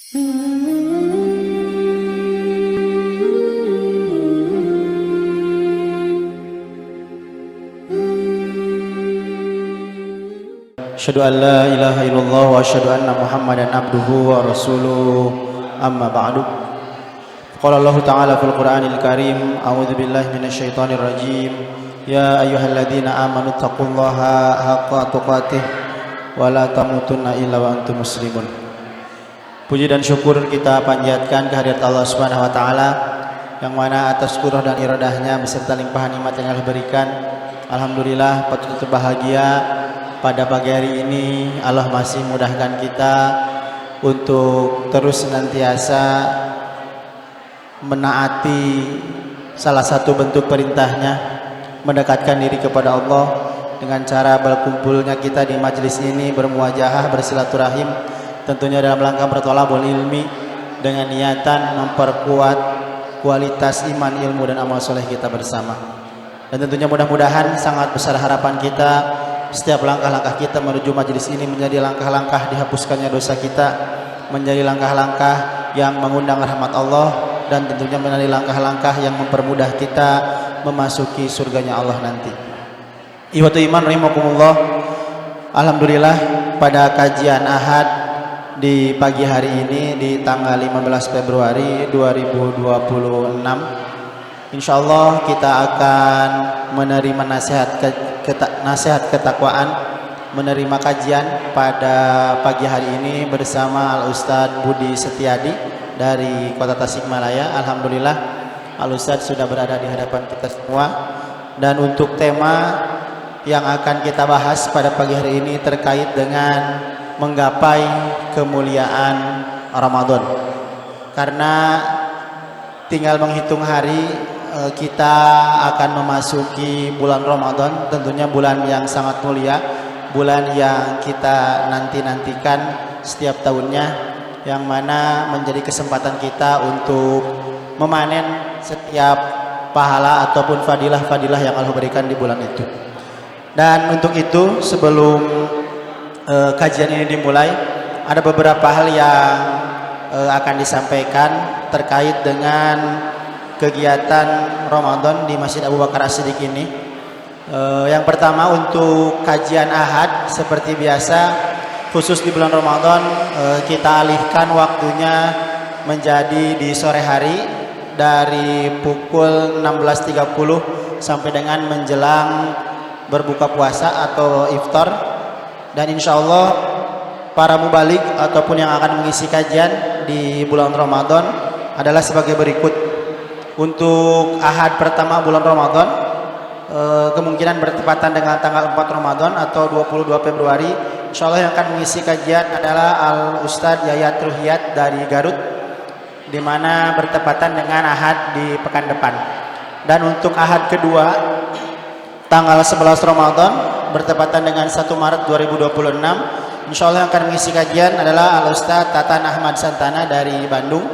Asyhadu an la ilaha illallah wa asyhadu anna Muhammadan abduhu wa rasuluh. Amma ba'du. Qala Allah Ta'ala fil Qur'anil Karim, a'udzu billahi minasyaitonir rajim. Ya ayyuhalladzina amanu taqullaha haqqa tuqatih wa la tamutunna illa wa antum muslimun. Puji dan syukur kita panjatkan kehadirat Allah Subhanahu wa taala yang mana atas qudrat dan iradahnya beserta limpahan nikmat yang Allah berikan, alhamdulillah patut berbahagia. Pada pagi hari ini Allah masih mudahkan kita untuk terus senantiasa menaati salah satu bentuk perintahnya, mendekatkan diri kepada Allah dengan cara berkumpulnya kita di majelis ini, bermuajahah, bersilaturahim, tentunya dalam rangka bertolabul ilmi dengan niatan memperkuat kualitas iman, ilmu dan amal soleh kita bersama. Dan tentunya mudah-mudahan sangat besar harapan kita setiap langkah-langkah kita menuju majelis ini menjadi langkah-langkah dihapuskannya dosa kita, menjadi langkah-langkah yang mengundang rahmat Allah, dan tentunya menjadi langkah-langkah yang mempermudah kita memasuki surganya Allah nanti. Ikhwatu iman rahimakumullah, alhamdulillah pada kajian Ahad di pagi hari ini di tanggal 15 Februari 2026, insyaallah kita akan menerima nasihat ketakwaan, menerima kajian pada pagi hari ini bersama Al-Ustadz Budi Setiadi dari Kota Tasikmalaya. Alhamdulillah Al-Ustadz sudah berada di hadapan kita semua, dan untuk tema yang akan kita bahas pada pagi hari ini terkait dengan menggapai kemuliaan Ramadan. Karena tinggal menghitung hari kita akan memasuki bulan Ramadan, tentunya bulan yang sangat mulia, bulan yang kita nanti-nantikan setiap tahunnya, yang mana menjadi kesempatan kita untuk memanen setiap pahala ataupun fadilah-fadilah yang Allah berikan di bulan itu. Dan untuk itu sebelum kajian ini dimulai, ada beberapa hal yang akan disampaikan terkait dengan kegiatan Ramadan di Masjid Abu Bakar As-Siddiq ini. Yang pertama, untuk kajian Ahad seperti biasa, khusus di bulan Ramadan kita alihkan waktunya menjadi di sore hari dari pukul 16.30 sampai dengan menjelang berbuka puasa atau iftar. Dan insya Allah para mubalik ataupun yang akan mengisi kajian di bulan Ramadan adalah sebagai berikut. Untuk Ahad pertama bulan Ramadan, kemungkinan bertepatan dengan tanggal 4 Ramadan atau 22 Februari, insya Allah yang akan mengisi kajian adalah Al-Ustadz Yayat Ruhiyat dari Garut, di mana bertepatan dengan Ahad di pekan depan. Dan untuk Ahad kedua tanggal 11 Ramadan bertepatan dengan 1 Maret 2026, insya Allah yang akan mengisi kajian adalah Al-Ustadz Tatan Ahmad Santana dari Bandung.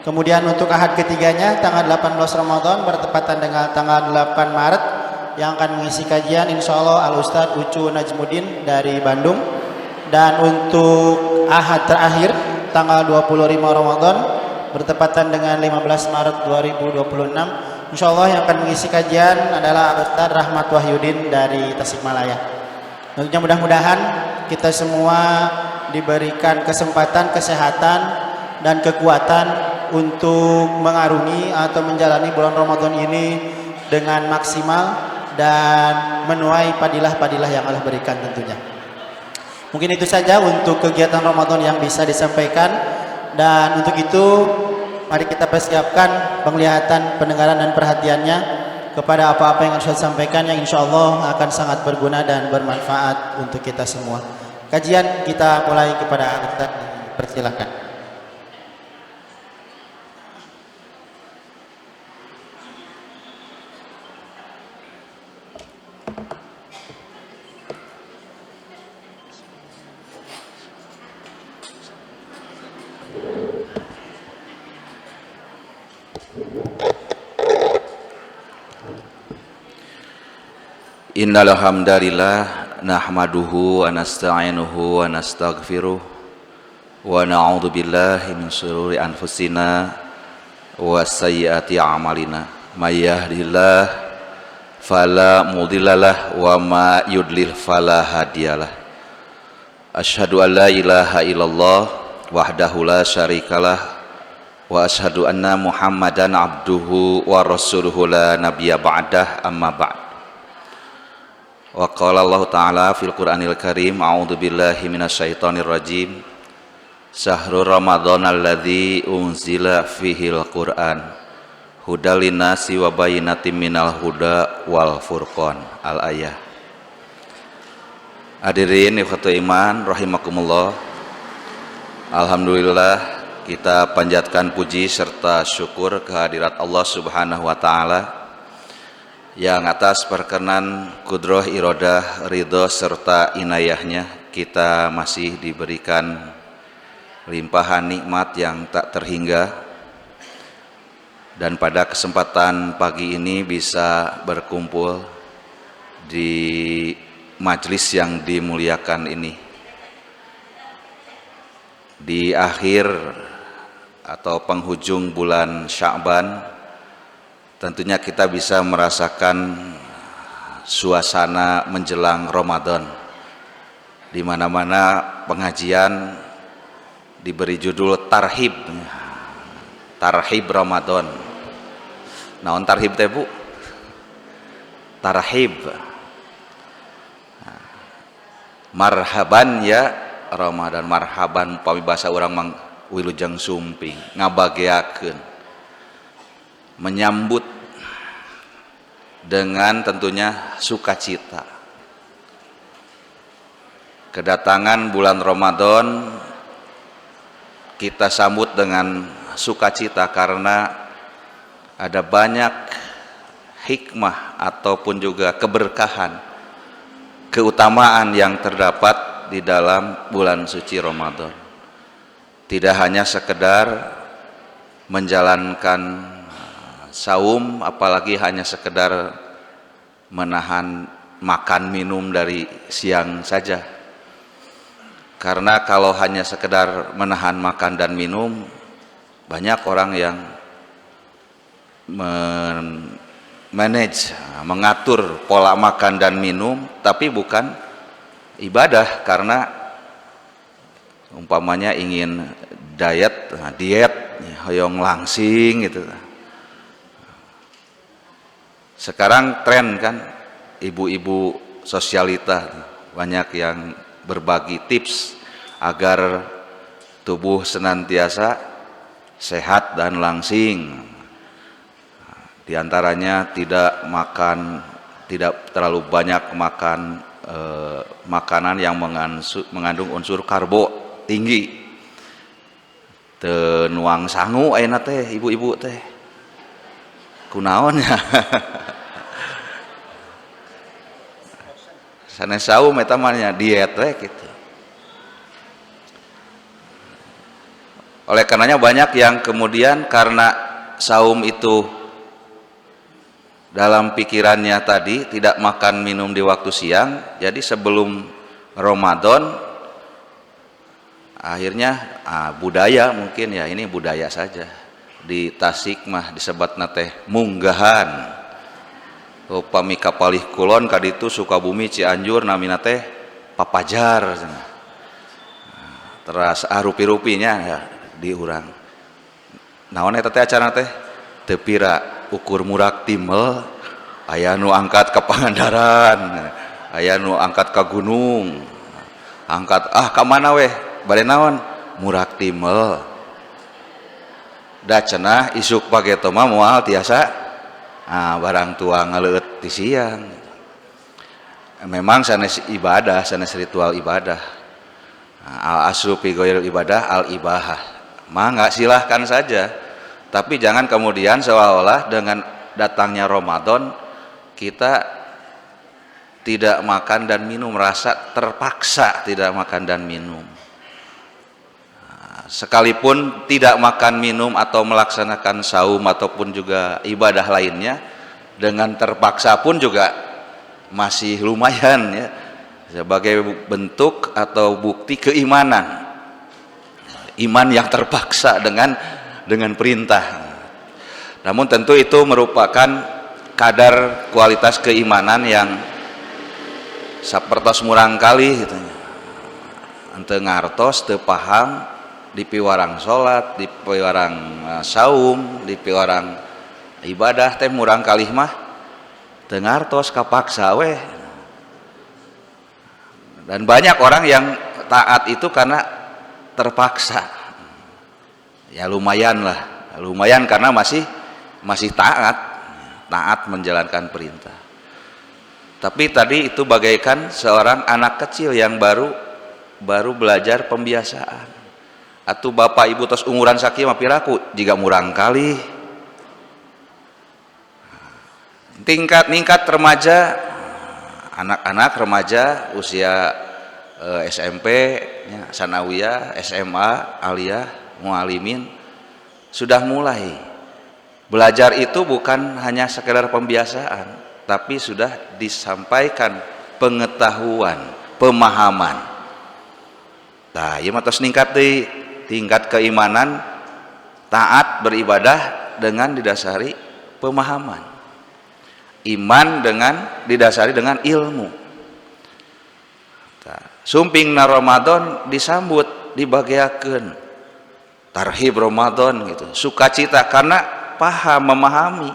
Kemudian untuk Ahad ketiganya tanggal 18 Ramadan bertepatan dengan tanggal 8 Maret, yang akan mengisi kajian insya Allah Al-Ustadz Ucu Najmuddin dari Bandung. Dan untuk Ahad terakhir tanggal 25 Ramadan bertepatan dengan 15 Maret 2026, insya Allah yang akan mengisi kajian adalah Al-Ustadz Rahmat Wahyudin dari Tasikmalaya. Tentunya mudah-mudahan kita semua diberikan kesempatan, kesehatan, dan kekuatan untuk mengarungi atau menjalani bulan Ramadan ini dengan maksimal dan menuai padilah-padilah yang Allah berikan tentunya. Mungkin itu saja untuk kegiatan Ramadan yang bisa disampaikan, dan untuk itu mari kita persiapkan penglihatan, pendengaran dan perhatiannya kepada apa-apa yang harus saya sampaikan, yang insya Allah akan sangat berguna dan bermanfaat untuk kita semua. Kajian kita mulai kepada Ustaz, persilakan. Innal hamdalillah nahmaduhu wa nasta'inuhu wa nastaghfiruh wa na'udzu billahi min syururi anfusina wa sayyiati a'malina may yahdihillahu fala mudhillalah wa ma yudlil fala hadiyalah. Asyhadu an la ilaha illallah wahdahu la syarikalah wa asyhadu anna Muhammadan abduhu wa rasuluhu la nabiyya ba'dah amma ba'd. Wa qala Allah ta'ala fil Qur'anil Karim a'udzu billahi minasyaitonir rajim syahrul ramadhan alladzi unzila fihil Qur'an hudal linnasi wa bayyinatin minal huda wal furqan al ayah. Hadirin ikhwatul iman rahimakumullah, alhamdulillah kita panjatkan puji serta syukur kehadirat Allah Subhanahu wa taala yang atas perkenan kudroh irodah ridho serta inayahnya kita masih diberikan limpahan nikmat yang tak terhingga, dan pada kesempatan pagi ini bisa berkumpul di majelis yang dimuliakan ini di akhir atau penghujung bulan Sya'ban. Tentunya kita bisa merasakan suasana menjelang Ramadan, di mana-mana pengajian diberi judul tarhib Ramadan. Naon tarhib teh Bu? Tarhib marhaban ya Ramadan, marhaban pami bahasa urang mang wilujeng sumping, ngabageakeun, menyambut dengan tentunya sukacita kedatangan bulan Ramadan. Kita sambut dengan sukacita karena ada banyak hikmah ataupun juga keberkahan, keutamaan yang terdapat di dalam bulan suci Ramadan. Tidak hanya sekedar menjalankan saum, apalagi hanya sekedar menahan makan minum dari siang saja. Karena kalau hanya sekedar menahan makan dan minum, banyak orang yang manage, mengatur pola makan dan minum, tapi bukan ibadah. Karena umpamanya ingin diet, hoyong langsing gitu. Sekarang tren kan, ibu-ibu sosialita banyak yang berbagi tips agar tubuh senantiasa sehat dan langsing. Di antaranya tidak terlalu banyak makan makanan yang mengandung unsur karbo tinggi. Teu nuang sangu ayeuna teh ibu-ibu teh. Kunaon ya? Sanes saum eta mah diet we gitu. Oleh karenanya banyak yang kemudian karena saum itu dalam pikirannya tadi tidak makan minum di waktu siang, jadi sebelum Ramadan akhirnya budaya, mungkin ya ini budaya saja. Di Tasik mah disebatna teh munggahan. Upami kapalih kulon kaditu Sukabumi Cianjur namina teh papajar. Teras rupi-rupinya ya di urang. Naon eta teh acarana teh? Teu pira ukur murak timel, aya nu angkat ka Pangandaran, aya nu angkat ka gunung. Angkat ka mana weh? Bade naon? Murak timel. Da cenah isuk pageto mah moal tiasa barang tua ngaleut di siang. Memang sanes ibadah, sanes ritual ibadah. Al aslu fi ghairil ibadah al ibahah. Mangga silahkan saja. Tapi jangan kemudian seolah-olah dengan datangnya Ramadan kita tidak makan dan minum, merasa terpaksa tidak makan dan minum. Sekalipun tidak makan minum atau melaksanakan saum ataupun juga ibadah lainnya dengan terpaksa pun juga masih lumayan ya, sebagai bentuk atau bukti keimanan. iman yang terpaksa dengan perintah. Namun tentu itu merupakan kadar kualitas keimanan yang sapertos murang kali gitu nya. Henteu ngartos, teu paham, di piwarang salat, di piwarang saum, di piwarang ibadah teh murang kali mah teu ngartos kapaksa we. Dan banyak orang yang taat itu karena terpaksa. Ya lumayan lah, lumayan karena masih taat menjalankan perintah. Tapi tadi itu bagaikan seorang anak kecil yang baru belajar pembiasaan. Atuh bapak ibu tos umuran sakieu mah piraku jiga murang kali. Tingkat remaja, anak-anak remaja usia SMP, ya, sanawiyah, SMA, aliyah, mualimin sudah mulai belajar itu bukan hanya sekedar pembiasaan, tapi sudah disampaikan pengetahuan, pemahaman. Nah, ieu mah tos ningkat deui tingkat keimanan, taat beribadah dengan didasari pemahaman. Iman didasari dengan ilmu. Sumpingna Ramadan disambut dibagiakeun tarhib Ramadan gitu, sukacita karena paham memahami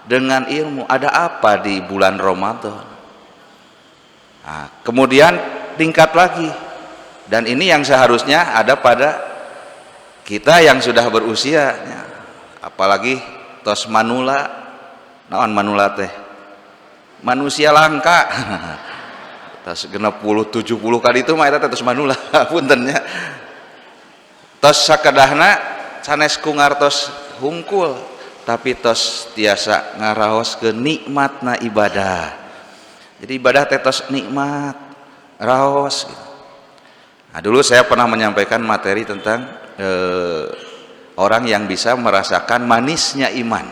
dengan ilmu ada apa di bulan Ramadan. Nah, kemudian tingkat lagi, dan ini yang seharusnya ada pada kita yang sudah berusia, apalagi tos manula, naon manula teh manusia langka. Tas 60-70 kali itu mah eta tos manula puntennya. Tos sakedahna sanes ku ngartos hungkul, tapi tos tiasa ngaraoskeun nikmatna ibadah. Jadi ibadah teh tos nikmat, raos gitu. Nah, dulu saya pernah menyampaikan materi tentang orang yang bisa merasakan manisnya iman.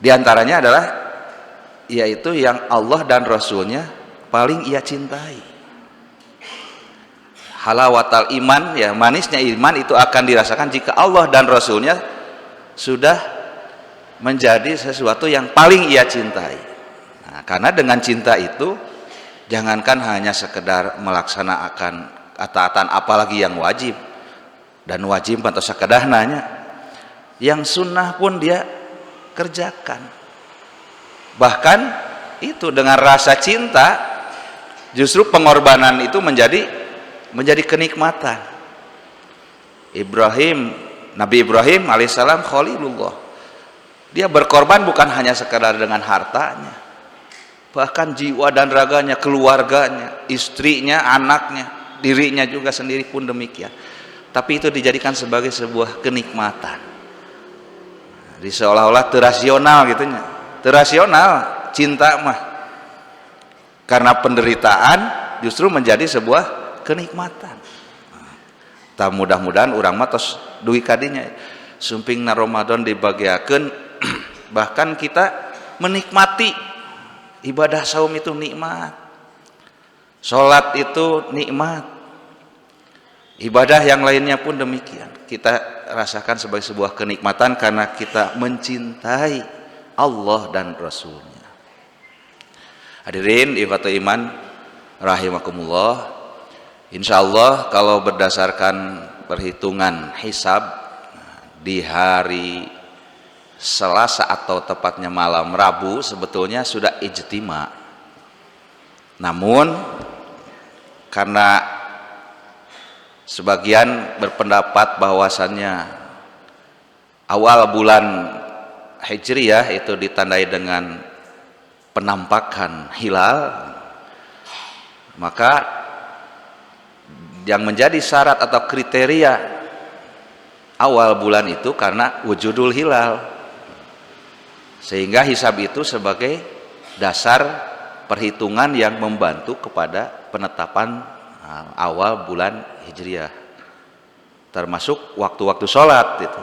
Di antaranya adalah yaitu yang Allah dan Rasulnya paling ia cintai. Halawatal iman, ya manisnya iman itu akan dirasakan jika Allah dan Rasulnya sudah menjadi sesuatu yang paling ia cintai. Nah, karena dengan cinta itu jangankan hanya sekedar melaksanakan ketaatan, apalagi yang wajib, dan wajib atau sekedar nanya, yang sunnah pun dia kerjakan. Bahkan itu dengan rasa cinta, justru pengorbanan itu menjadi kenikmatan. Nabi Ibrahim alaihissalam Khalilullah, dia berkorban bukan hanya sekadar dengan hartanya, bahkan jiwa dan raganya, keluarganya, istrinya, anaknya, dirinya juga sendiri pun demikian. Tapi itu dijadikan sebagai sebuah kenikmatan. Jadi seolah-olah terasional gitunya. Terasional cinta mah, karena penderitaan justru menjadi sebuah kenikmatan. Tak mudah-mudahan urang mah tos duwi kadinya sumpingna Ramadan dibagiakeun. Bahkan kita menikmati ibadah saum itu nikmat, sholat itu nikmat, ibadah yang lainnya pun demikian. Kita rasakan sebagai sebuah kenikmatan karena kita mencintai Allah dan Rasulnya. Hadirin ikhwatul iman rahimakumullah, insyaallah kalau berdasarkan perhitungan hisab di hari Selasa atau tepatnya malam Rabu sebetulnya sudah ijtima. Namun karena sebagian berpendapat bahwasannya awal bulan Hijriyah itu ditandai dengan penampakan hilal, maka yang menjadi syarat atau kriteria awal bulan itu karena wujudul hilal, sehingga hisab itu sebagai dasar perhitungan yang membantu kepada penetapan awal bulan Hijriyah, termasuk waktu-waktu sholat itu.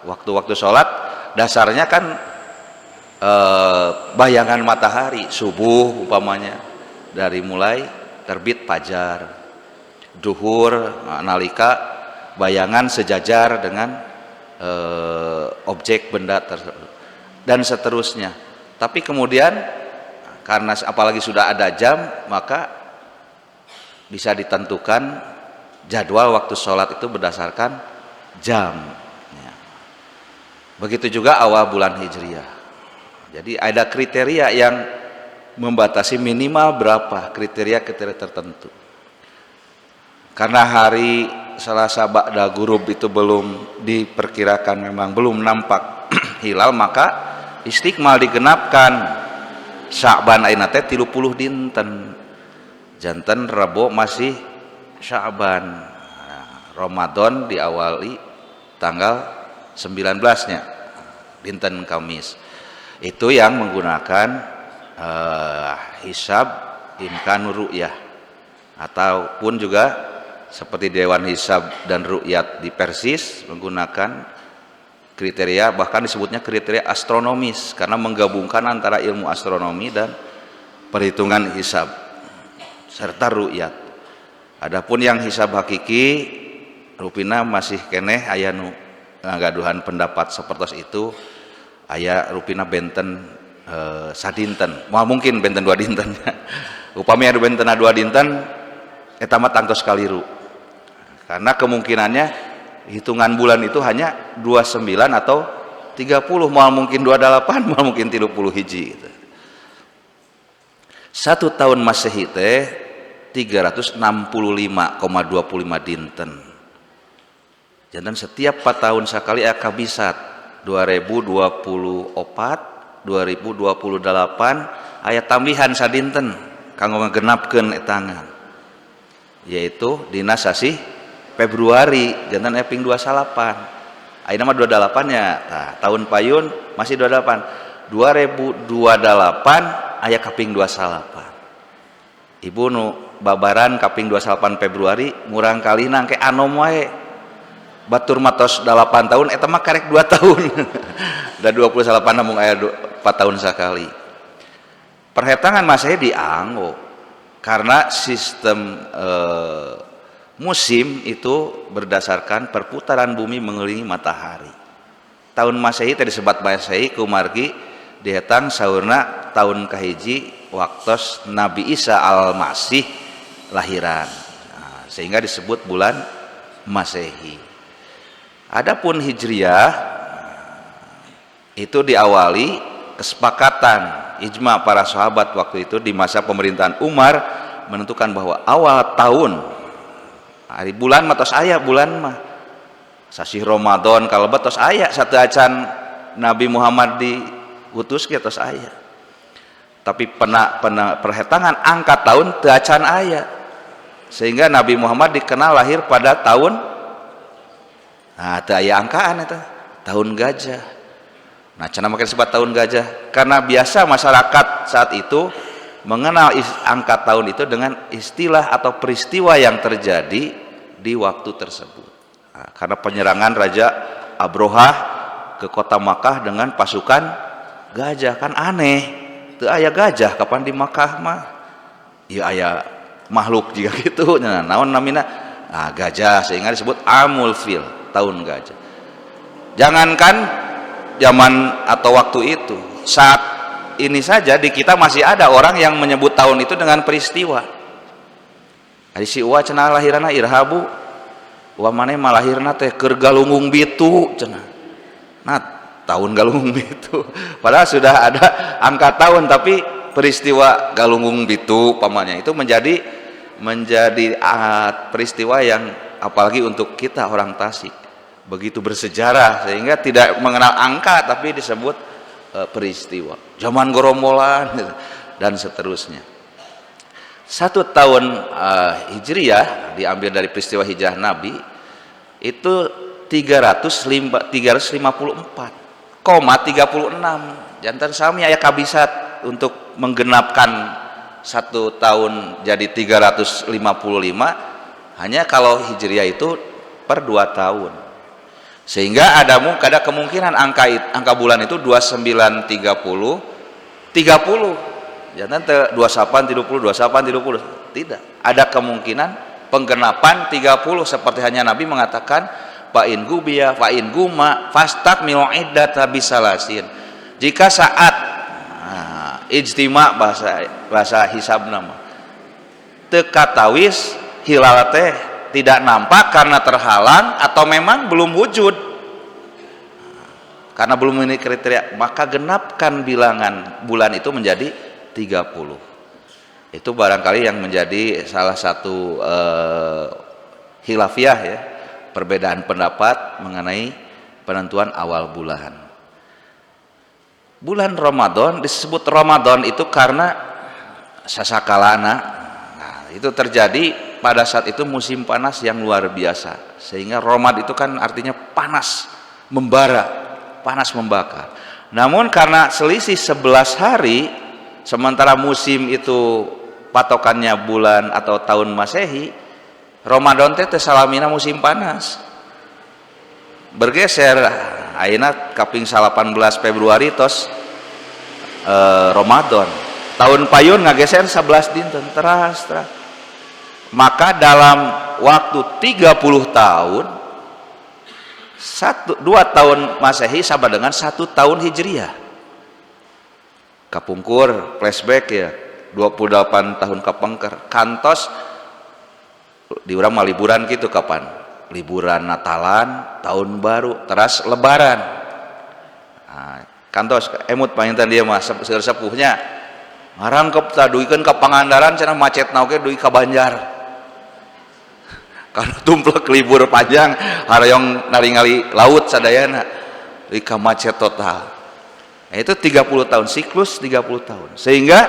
Waktu-waktu sholat dasarnya kan bayangan matahari subuh umpamanya, dari mulai terbit fajar, duhur nalika bayangan sejajar dengan objek benda tersebut dan seterusnya. Tapi kemudian karena apalagi sudah ada jam, maka bisa ditentukan jadwal waktu sholat itu berdasarkan jam. Begitu juga awal bulan Hijriah. Jadi ada kriteria yang membatasi minimal berapa kriteria-kriteria tertentu. Karena hari Selasa ba'da ghurub itu belum diperkirakan, memang belum nampak hilal, maka istiqmal digenapkan Sya'ban ayeuna teh 30 dinten. Janten Rebo masih Sya'ban. Ramadan diawali tanggal 19-nya, dinten Kamis. Itu yang menggunakan hisab imkan ru'yah, ataupun juga seperti Dewan Hisab dan Ru'yat di Persis menggunakan kriteria, bahkan disebutnya kriteria astronomis karena menggabungkan antara ilmu astronomi dan perhitungan hisab serta ru'yat. Adapun yang hisab hakiki rupina masih keneh aya nu ngagaduhan pendapat seperti itu, aya rupina benten sadinten, moal mungkin benten 2 dinten. Upami adu benten 2 dinten eta mah tangtos kaliru. Karena kemungkinannya hitungan bulan itu hanya 29 atau 30, moal mungkin 28, moal mungkin 30 hiji gitu. 1 tahun Masehi teh 365,25 dinten. Jantan setiap 4 tahun sekali akabisat 2024, 2028 aya tambihan sadinten kanggo ngegenapkeun etangan, yaitu dina sasi Februari jantan eping 28. Ayeuna mah 28 nya. Nah, tahun payun masih 28. 2028 aya kaping 28. Ibu nu babaran kaping 28 Februari murang kalina ke anom wae. Batur matos 8 tahun eta mah karek 2 tahun. Da 28 namun aya 4 tahun sekali. Perhitungan Masehi dianggo karena sistem musim itu berdasarkan perputaran bumi mengelilingi matahari. Tahun Masehi tadi disebut Masehi kumargi dihetang saurna tahun kahiji waktos Nabi Isa al-Masih lahiran. Nah, sehingga disebut bulan Masehi. Adapun Hijriah itu diawali kesepakatan ijma para sahabat waktu itu di masa pemerintahan Umar menentukan bahwa awal tahun hari bulan matos aya bulan mah sasi Ramadan kalau betos aya satu acan Nabi Muhammad diutus ke tos aya, tapi perhitungan angka tahun teu acan aya, sehingga Nabi Muhammad dikenal lahir pada tahun teu aya angkaan eta tahun gajah. Nah cenah make disebut tahun gajah karena biasa masyarakat saat itu mengenal angka tahun itu dengan istilah atau peristiwa yang terjadi di waktu tersebut. Nah, karena penyerangan Raja Abrohah ke kota Makkah dengan pasukan gajah, kan aneh, teu aya gajah kapan di Makkah mah, ya aya makhluk juga gitu. Nah, naon namina gajah, sehingga disebut Amul Fil, tahun gajah. Jangankan zaman atau waktu itu, saat ini saja di kita masih ada orang yang menyebut tahun itu dengan peristiwa. Ari si Uwa cenah lahirana Irhabu, Uwa maneh mah lahirna teh keur galunggung bitu cenah. Nah, tahun galunggung bitu. Padahal sudah ada angka tahun, tapi peristiwa galunggung bitu pamannya itu menjadi peristiwa yang apalagi untuk kita orang Tasik begitu bersejarah, sehingga tidak mengenal angka tapi disebut peristiwa zaman gerombolan dan seterusnya. 1 tahun Hijriah diambil dari peristiwa hijrah Nabi itu 354,36. Jantan sami aya kabisat untuk menggenapkan 1 tahun jadi 355, hanya kalau Hijriah itu per 2 tahun. Sehingga ada kemungkinan angka bulan itu 29 30 jangan 28 30 28 30, tidak ada kemungkinan penggenapan 30 seperti hanya Nabi mengatakan fa'in gubiya fa'in guma fastak mi'iddat bisalasin. Jika saat ijtima bahasa hisab nama teu katawis hilal teh tidak nampak karena terhalang atau memang belum wujud, karena belum memenuhi kriteria, maka genapkan bilangan bulan itu menjadi 30. Itu barangkali yang menjadi salah satu khilafiyah ya, perbedaan pendapat mengenai penentuan awal bulan. Bulan Ramadan disebut Ramadan itu karena sasakalana, nah, itu terjadi pada saat itu musim panas yang luar biasa, sehingga Ramadan itu kan artinya panas membara, panas membakar. Namun karena selisih 11 hari, sementara musim itu patokannya bulan atau tahun Masehi, Ramadan teh salamina musim panas. Bergeser ayeuna kaping 18 Februari tos Ramadan. Tahun payun ngageser 11 dinten teras. Maka dalam waktu 30 tahun 2 tahun Masehi sama dengan 1 tahun Hijriah. Kapungkur flashback ya, 28 tahun kapengker kantos di urang mah liburan gitu. Kapan? Liburan Natalan, tahun baru, teras lebaran. Nah, kantos emut panginten dia mah sepuhnya ngarangkep tah duikeun ka Pangandaran cenah macet oge dugi ka Banjar. Karena tumplek libur panjang harayong naringali laut sadayana dugi ka macet total. Nah, itu 30 tahun siklus 30 tahun. Sehingga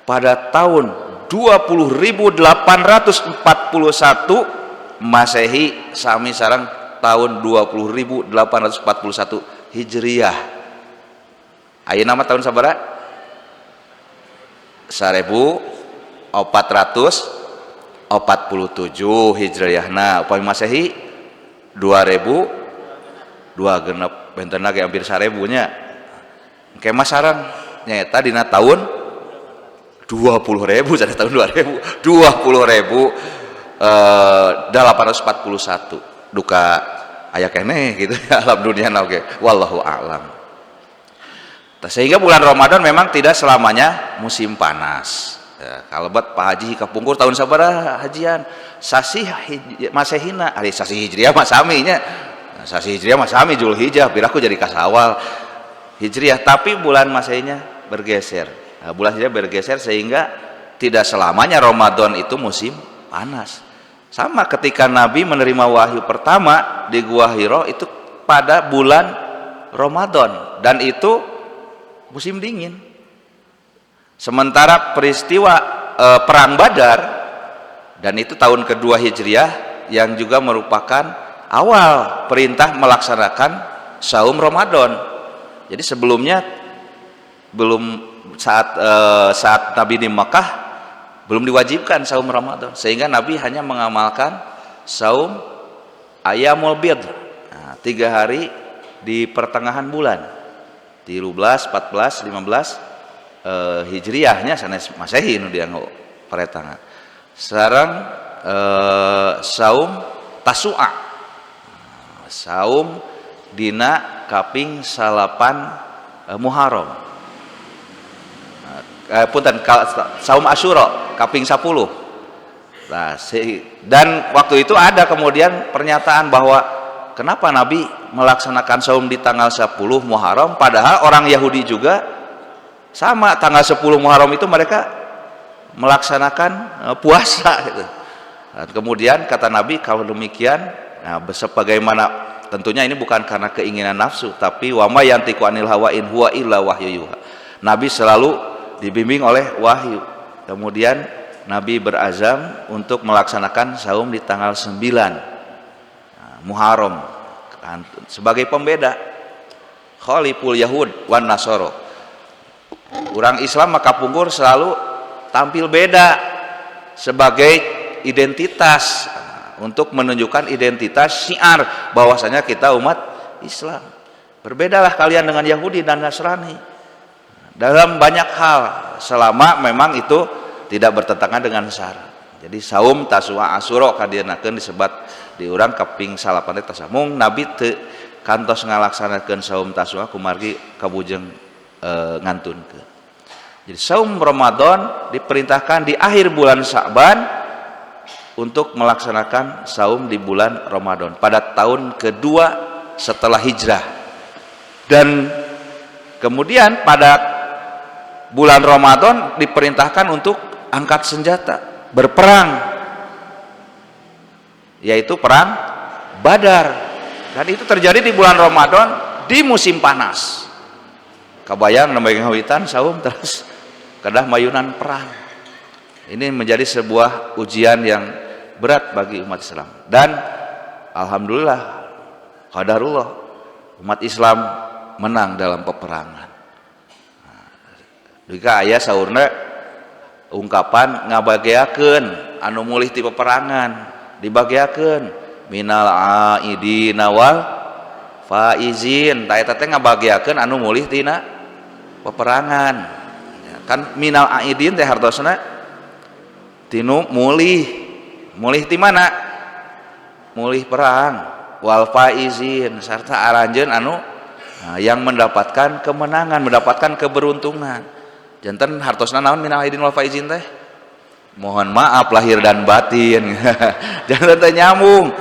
pada tahun 20.841 Masehi sami sareng tahun 20.841 Hijriah. Ayeuna mah tahun sabaraha? 1447 Hijriahna. Upami Masehi 2000 genep benten lagi hampir 1000 nya. Engke mah sareng nyaeta dina tahun 20.000 cenah tahun 2000 841 duka aya keneh gitu ya alam dunia oge wallahu a'lam. Sehingga bulan Ramadan memang tidak selamanya musim panas ya, kalebet Pak Haji kapungkur tahun sabaraha hajian sasi Masehina ari sasi Hijriah mah sami nya, sasi Hijriah mah sami Zulhijjah piraku jadi kasawal Hijriah, tapi bulan Masehinya bergeser. Nah, bulan Hijriah bergeser sehingga tidak selamanya Ramadan itu musim panas. Sama ketika Nabi menerima wahyu pertama di Gua Hiro itu pada bulan Ramadan dan itu musim dingin. Sementara peristiwa perang Badar dan itu tahun kedua Hijriah yang juga merupakan awal perintah melaksanakan saum Ramadan. Jadi sebelumnya belum saat Nabi di Mekah belum diwajibkan saum Ramadan, sehingga Nabi hanya mengamalkan saum Ayyamul Bid, 3 hari di pertengahan bulan 13, 14, 15 Hijriahnya sanes Masehi nu dia paretangan. Sareng saum Tasu'a, saum dina kaping 8 Muharram. Punten saum Asyura kaping 10. Nah, dan waktu itu ada kemudian pernyataan bahwa kenapa Nabi melaksanakan saum di tanggal 10 Muharram padahal orang Yahudi juga sama tanggal 10 Muharram itu mereka melaksanakan puasa gitu. Dan kemudian kata Nabi kalau demikian nah, sebagaimana tentunya ini bukan karena keinginan nafsu tapi wa ma yantiqu anil hawa in huwa illa wahyu yuha. Nabi selalu dibimbing oleh wahyu. Kemudian Nabi berazam untuk melaksanakan saum di tanggal 9 Muharram sebagai pembeda khaliful Yahud wan Nasoro. Orang Islam maka pungkur selalu tampil beda sebagai identitas untuk menunjukkan identitas syiar bahwasanya kita umat Islam. Berbedalah kalian dengan Yahudi dan Nasrani dalam banyak hal selama memang itu tidak bertentangan dengan syara. Jadi saum tasua asuro kadienakeun disebat di urang kaping 8 teh tasamung nabi teu kantos ngalaksanakeun saum tasua kumargi kabujeng ngantunkeun. Jadi saum Ramadan diperintahkan di akhir bulan Sya'ban untuk melaksanakan saum di bulan Ramadan pada tahun kedua setelah hijrah. Dan kemudian pada bulan Ramadan diperintahkan untuk angkat senjata, berperang, yaitu perang Badar. Dan itu terjadi di bulan Ramadan di musim panas. Kabayang namanya ngawitan saum terus kedah mayunan perang. Ini menjadi sebuah ujian yang berat bagi umat Islam. Dan alhamdulillah, qadarullah, umat Islam menang dalam peperangan. Jika aya saurna ungkapan ngabagiakeun anu mulih ti peperangan, dibagiakeun minal aidina wal faizin. Ta eta teh ngabagiakeun anu mulih tina peperangan. Ya, kan minal aidin teh hartosna tinu mulih. Mulih ti mana? Mulih perang. Wal faizin sarta aranjeun anu yang mendapatkan kemenangan, mendapatkan keberuntungan. Janten hartosna naon minal aidin wal faizin teh? Mohon maaf lahir dan batin. Jangan teh nyambung.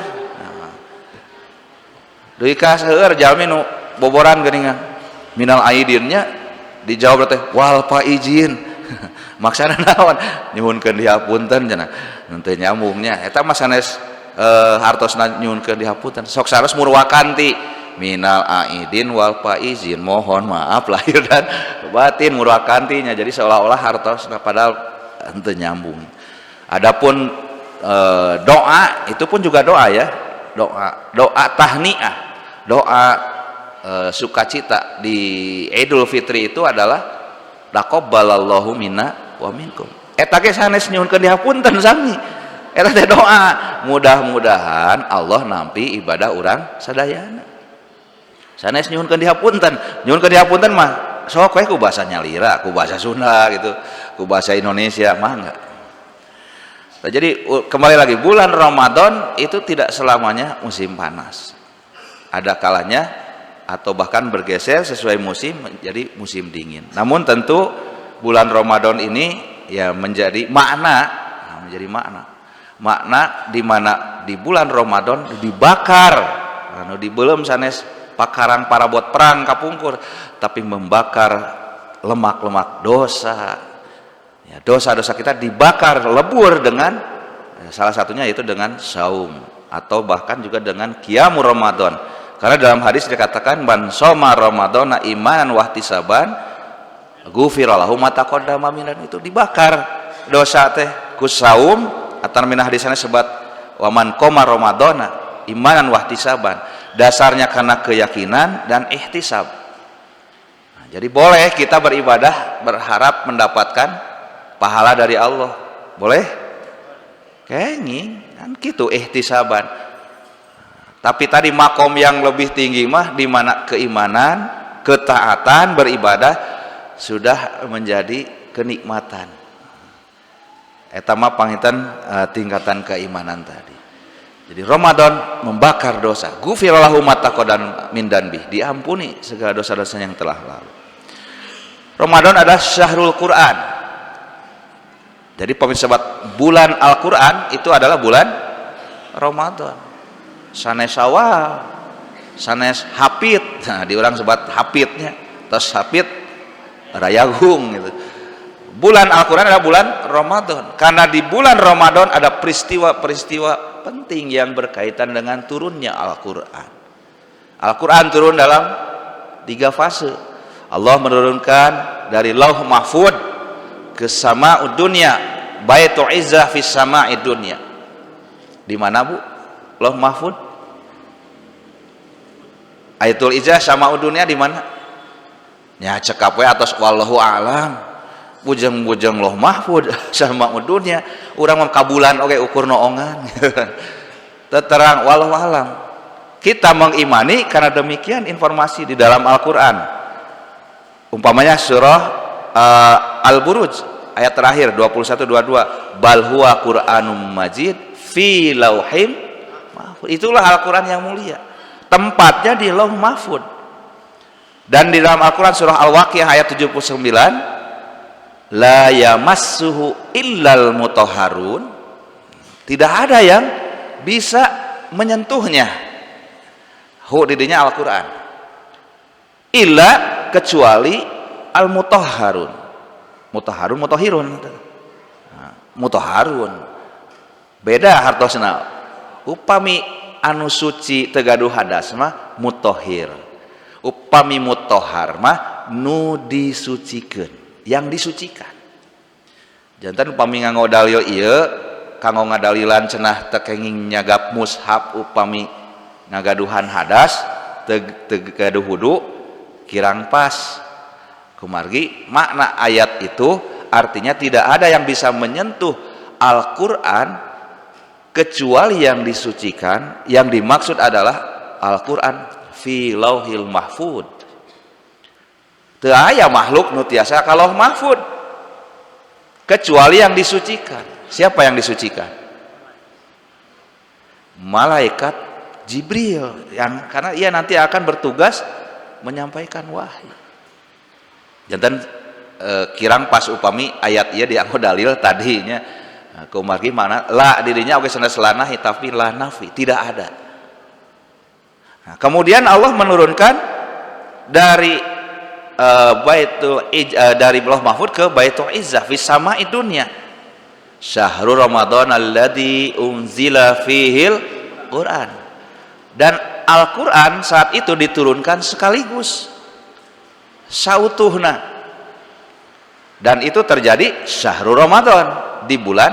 Deui ka seueur jalmi nu boboran geuningan minal aidinnya dijawab teh wal faizin. Maksana naon? Nyuhunkeun dihapunten cenah. Teu nyambungnya. Eta mah sanes hartosna nyuhunkeun dihapunten. Sok saros murwakan ti minal aidin wal faizin, mohon maaf lahir dan batin murwakantinya. Jadi seolah-olah hartos padahal henteu nyambung. Adapun doa itu pun juga doa ya, doa tahniah, doa sukacita di Idul Fitri itu adalah taqabbalallahu minna wa minkum. Eta ge sanes nyuhunkeun dihapunten sami. Eta teh doa, mudah-mudahan Allah nampi ibadah urang sadayana. Sanes nyuhunkeun dihapunten mah sok we ku bahasa nyalira, ku bahasa Sunda gitu, ku bahasa Indonesia mah enggak. Nah, jadi kembali lagi bulan Ramadan itu tidak selamanya musim panas. Ada kalanya atau bahkan bergeser sesuai musim menjadi musim dingin. Namun tentu bulan Ramadan ini ya menjadi makna di mana di bulan Ramadan dibakar anu dibelum sanes pakaran parabot perang kapungkur, tapi membakar lemak-lemak dosa. Ya, dosa-dosa kita dibakar lebur dengan salah satunya yaitu dengan saum atau bahkan juga dengan qiyamul Ramadan. Karena dalam hadis dikatakan man shoma ramadhana imanan wa ihtisaban ghufira lahu ma taqaddama minan, itu dibakar dosa teh ku saum atau min hadisana sebat wa man qoma ramadhana imanan wa ihtisaban, dasarnya karena keyakinan dan ihtisab. Nah, jadi boleh kita beribadah berharap mendapatkan pahala dari Allah, boleh? Kenging kan gitu ihtisaban. Tapi tadi makom yang lebih tinggi mah di mana keimanan, ketaatan, beribadah sudah menjadi kenikmatan. Eta mah pangitan tingkatan keimanan tadi. Jadi Ramadan membakar dosa. Ghufira lahu ma taqaddama min dzanbi, diampuni segala dosa-dosa yang telah lalu. Ramadan adalah syahrul Quran. Jadi pemirsa bulan Al-Quran itu adalah bulan Ramadan. Sanes Syawal, sanes Hapid. Nah, di orang sebat Hapidnya, terus Hapid Rayagung gitu. Bulan Al-Quran adalah bulan Ramadan. Karena di bulan Ramadan ada peristiwa-peristiwa penting yang berkaitan dengan turunnya Al-Quran. Al-Quran turun dalam 3 fase. Allah menurunkan dari Lauh Mahfud ke Sama'ud Dunya, Baitul Izzah fis Sama'id Dunya. Di mana Bu? Lauh Mahfud? Baitul Izzah Sama'ud Dunya di mana? Ya cekap we atos wallahu alam. Bujeng-bujeng Lauh Mahfud Sama'ud Dunya, urang mah kabulan oge ukur noongan. Terang wallahu alam. Kita mengimani karena demikian informasi di dalam Al-Qur'an. Umpamanya surah Al-Buruj ayat terakhir 21 22 bal huwa Qur'anum Majid fi lauhim mahfud. Itulah Al-Qur'an yang mulia. Tempatnya di Lauh Mahfud. Dan di dalam Al-Qur'an surah Al-Waqiah ayat 79 la yamassuhu illal mutahharun. Tidak ada yang bisa menyentuhnya. Didinya Al-Qur'an. Illa kecuali al-mutahharun. Mutahharun mutahhirun. Mutahharun. Beda hartosna. Upami anu suci tegaduh hadas mah mutahhir. Upami mutahhar mah nu disucikeun, yang disucikan. Janten upami nganggo dalil ieu kanggo ngadalilan cenah teu kenging nyagap mushaf upami ngagaduhan hadas tegaduh wudu kirang pas. Kumargi makna ayat itu artinya tidak ada yang bisa menyentuh Al-Qur'an kecuali yang disucikan. Yang dimaksud adalah Al-Qur'an fi lauhil mahfud. Teu aya makhluk nu tiasa ka lauh mahfud kecuali yang disucikan. Siapa yang disucikan? Malaikat Jibril, yang karena ia nanti akan bertugas menyampaikan wahyu. Janten kirang pas upami ayat ieu dianggo dalil tadinya kumargi mana la dirinya oge sanes lanahi tapi la nafi, tidak ada. Nah, kemudian Allah menurunkan dari dari Lauh Mahfud ke Baitul Izzah fi sama'i dunya. Syahrul Ramadan alladzi unzila fihil Quran. Dan Al-Qur'an saat itu diturunkan sekaligus sautuhna. Dan itu terjadi Syahrul Ramadan, di bulan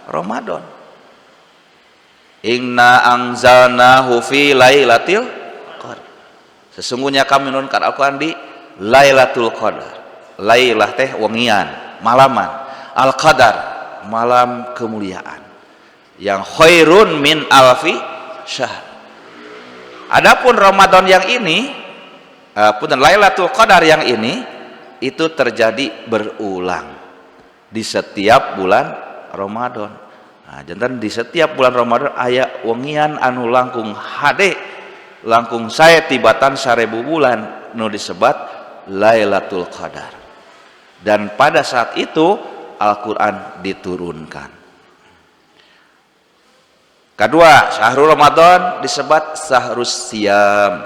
Ramadan. Inna anzalnahu fi lailatul qadar. Sesungguhnya kami menurunkan Al-Qur'an di Lailatul Qadar. Lailah teh wengian, malaman. Al-Qadar, malam kemuliaan. Yang khairun min alfi syahr. Adapun Ramadan yang ini, Lailatul Qadar yang ini itu terjadi berulang di setiap bulan Ramadan. Nah, jantan di setiap bulan Ramadan aya wengian anu langkung hade, langkung sae tibatan 1000 bulan nu disebat Lailatul Qadar. Dan pada saat itu Al-Qur'an diturunkan. Kedua, Syahrul Ramadan disebat Syahrus Siyam.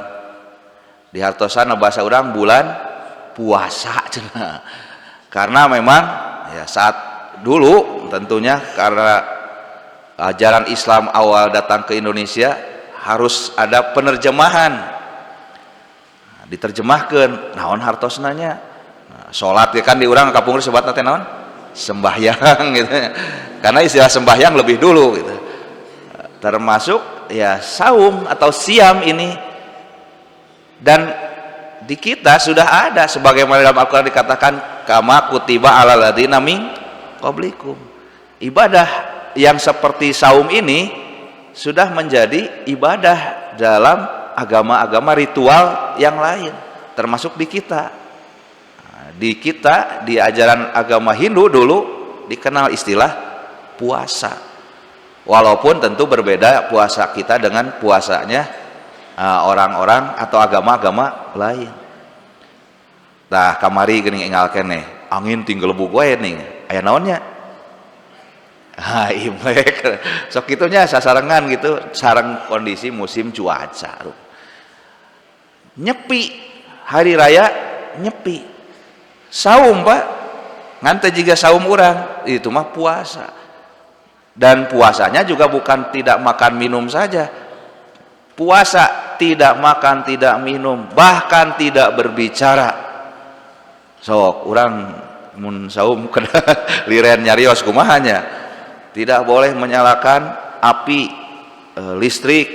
Di hartosana bahasa urang bulan puasa cenah. Karena memang ya saat dulu tentunya karena ajaran Islam awal datang ke Indonesia harus ada penerjemahan. Nah, diterjemahkan naon hartosnanya. Nah, salat ya kan di urang kampung sebat teh naon? Sembahyang gitu. Karena istilah sembahyang lebih dulu gitu. Termasuk ya saum atau siam ini. Dan di kita sudah ada sebagaimana dalam Al-Qur'an dikatakan kama kutiba alal ladzina min qablikum. Ibadah yang seperti saum ini sudah menjadi ibadah dalam agama-agama ritual yang lain, termasuk di kita. Di kita, di ajaran agama Hindu dulu dikenal istilah puasa. Walaupun tentu berbeda puasa kita dengan puasanya orang-orang atau agama-agama lain. Nah, kamari geuning enggal keneh, angin tinggal lebu gue nih, aya naonnya? Imlek. Sok kitunya sasarengan gitu, sareng kondisi musim cuaca. Nyepi, hari raya nyepi. Saum, Pak. Ngan juga saum urang, itu mah puasa. Dan puasanya juga bukan tidak makan minum saja. Puasa tidak makan, tidak minum, bahkan tidak berbicara. Sok urang mun saum kada liren nyarios kumahanya. Tidak boleh menyalakan api listrik,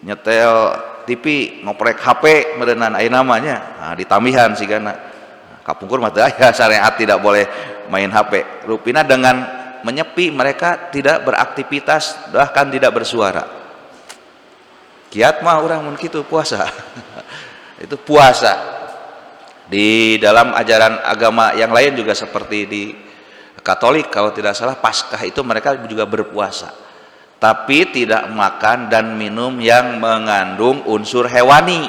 nyetel TV, ngoprek HP meureunana aya namanya. Nah, ditamihan sigana. Kapungkur mah teu aya syariat tidak boleh main HP. Rupina dengan menyepi mereka tidak beraktivitas, bahkan tidak bersuara. Kiat mah orang mun kitu puasa. Itu puasa. Di dalam ajaran agama yang lain juga seperti di Katolik kalau tidak salah, Paskah itu mereka juga berpuasa, tapi tidak makan dan minum yang mengandung unsur hewani.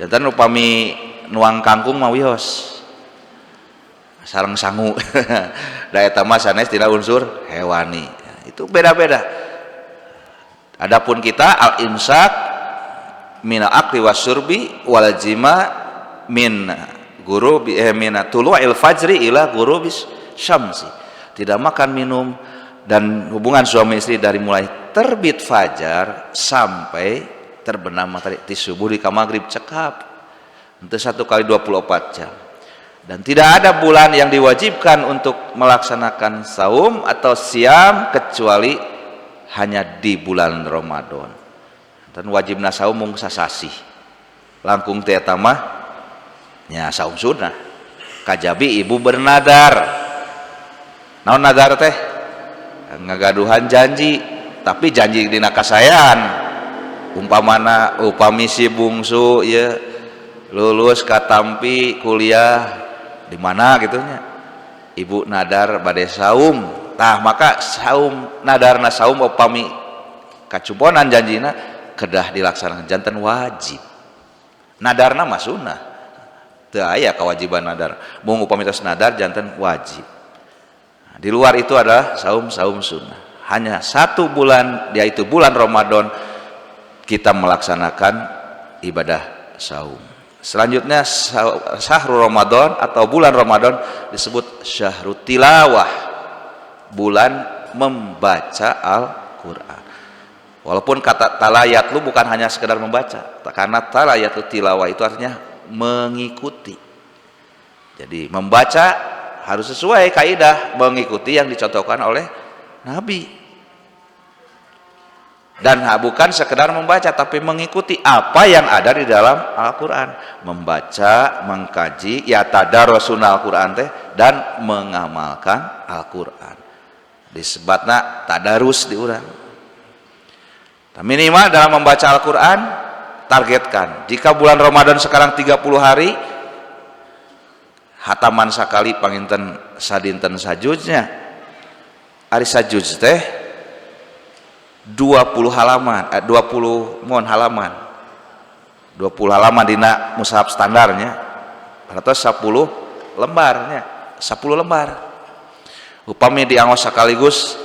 Jantan upami nuang kangkung mawios sareng sangu da eta mah sanes tina unsur hewani. Itu beda-beda. Adapun kita al-imsak mina akli wasyurbi wal jima min gurubi mina tulu'il fajri ila gurubis syamsi. Tidak makan minum dan hubungan suami istri dari mulai terbit fajar sampai terbenam matahari di subuh di maghrib cekap. Itu 1 kali 24 jam. Dan tidak ada bulan yang diwajibkan untuk melaksanakan saum atau siam kecuali hanya di bulan Ramadan. Dan wajibna saum mung sasasi. Langkung teh eta mah nya saum sunnah. Kajabi ibu bernadar. Naon nadar teh? Ngagaduhan janji, tapi janji dina kasayan. Umpamana upami si bungsu ya lulus katampi kuliah di mana gitunya. Ibu nadar bade saum. Tah maka saum nadarna saum upami kacuponan janjina kedah dilaksanakan janten wajib. Nadarna mah sunnah. Teu aya kewajiban nadar. Mung upami tos nadar janten wajib. Nah, di luar itu adalah saum sunnah. Hanya 1 bulan yaitu bulan Ramadan kita melaksanakan ibadah saum. Selanjutnya syahrul Ramadan atau bulan Ramadan disebut syahrut tilawah, bulan membaca Al-Qur'an. Walaupun kata talayatlu bukan hanya sekedar membaca, karena talayatlu tilawah itu artinya mengikuti. Jadi membaca harus sesuai kaidah mengikuti yang dicontohkan oleh Nabi. Dan bukan sekedar membaca tapi mengikuti apa yang ada di dalam Al-Qur'an. Membaca, mengkaji, ya tadarrusun Al-Qur'an teh dan mengamalkan Al-Qur'an. Disebutna tadarus di urang. Minimal dalam membaca Al-Qur'an targetkan. Jika bulan Ramadan sekarang 30 hari, hataman sakali panginten sadinten sajudnya. Ari sajud teh 20 halaman, 20 halaman. 20 halaman dina mushaf standarnya. Atau 10 lembarnya, 10 lembar. Upami diangos sekaligus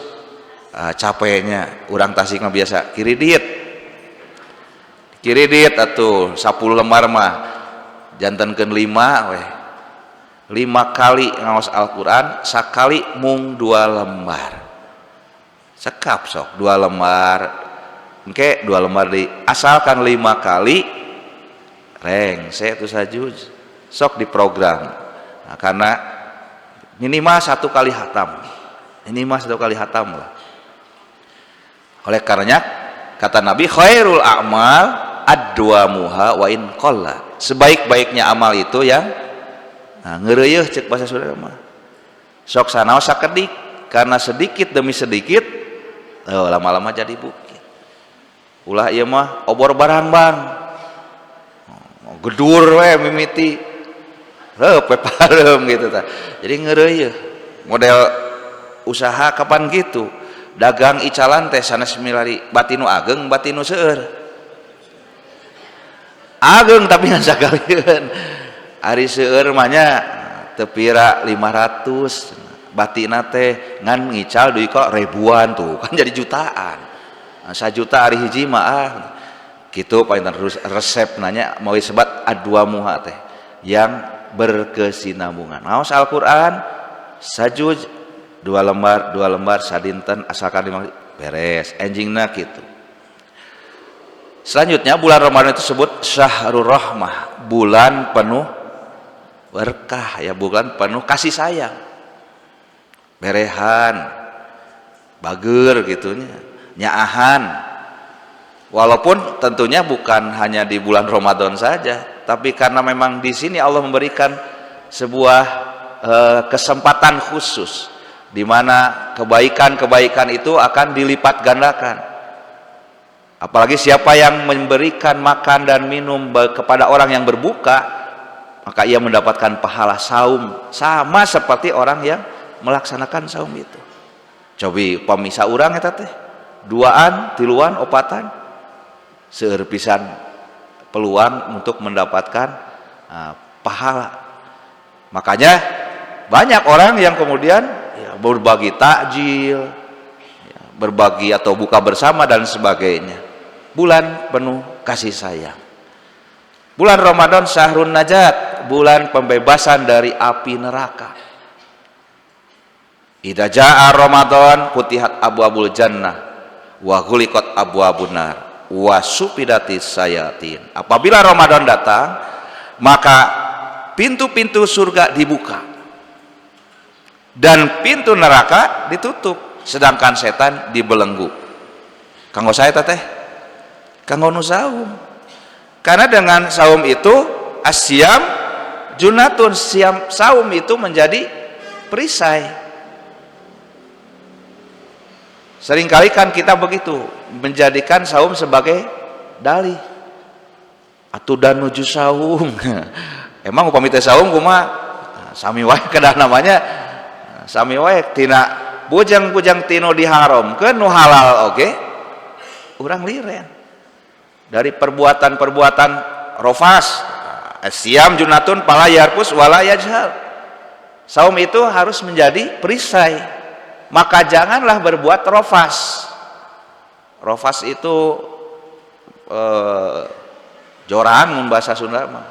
capeknya urang Tasik mah biasa kiridit atuh 10 lembar mah jantenkeun 5 weh 5 kali ngaos Al-Qur'an sakali mung 2 lembar sekap sok 2 lembar engke 2 lembar di asalkan 5 kali reng saya tuh sajud sok diprogram. Nah, karena minimal 1 kali hatam lah. Oleh karenanya kata Nabi khairul a'mal ad-duamuha wa in qalla. Sebaik-baiknya amal itu yang ngeureueuh cek bahasa Sunda mah. Sok sanaos sakedik karena sedikit demi sedikit lama-lama jadi bukit. Ulah ieu mah obor barang bang. Gedur we mimiti. Heup pareum gitu tah. Jadi ngeureueuh. Model usaha kapan gitu? Dagang icalan teh sanes milari batinu ageng batinu seueur. Ageng tapi ngan sagalieun. Ari seueur mah nya teu pira 500. Batina teh ngan ngical duit kok ribuan tuh kan jadi jutaan. 1 juta ari hiji mah kitu painten resep nanya mau sebat adua muha teh yang berkesinambungan. Naos Al-Qur'an sajud 2 lembar sadinten asalkan beres enjingna gitu. Selanjutnya bulan Ramadan itu disebut syahrul rahmah, bulan penuh berkah ya, bulan penuh kasih sayang, berehan, bager gitunya, nyaahan. Walaupun tentunya bukan hanya di bulan Ramadan saja, tapi karena memang di sini Allah memberikan sebuah kesempatan khusus di mana kebaikan-kebaikan itu akan dilipat gandakan. Apalagi siapa yang memberikan makan dan minum kepada orang yang berbuka, maka ia mendapatkan pahala saum sama seperti orang yang melaksanakan saum itu. Cobi pamisa urang eta teh duaan tiluan opatan seueur pisan peluang untuk mendapatkan pahala. Makanya banyak orang yang kemudian ya, berbagi takjil, ya, berbagi atau buka bersama dan sebagainya. Bulan penuh kasih sayang. Bulan Ramadan syahrun najat, bulan pembebasan dari api neraka. Idza jaa Ramadan futihat abwaabul jannah wa ghuliqat abwaabun nar wa sufidatis sayatin. Apabila Ramadan datang, maka pintu-pintu surga dibuka dan pintu neraka ditutup, sedangkan setan dibelenggu. Kanggo saya teh kanggo nu saum. Karena dengan saum itu asyam junatun, siam saum itu menjadi perisai. Seringkali kan kita begitu menjadikan saum sebagai dalih. Atudan nuju saum. Emang upami teh saum kumaha? Sami wae kedah namanya. Sami wae tina bujang-bujang tinu diharamkeun nu halal oge. Urang liren. Dari perbuatan-perbuatan rofas, siam junatun pala yarpus wala yajhal. Saum itu harus menjadi perisai. Maka janganlah berbuat rofas. Rofas itu jorang bahasa Sunda mah.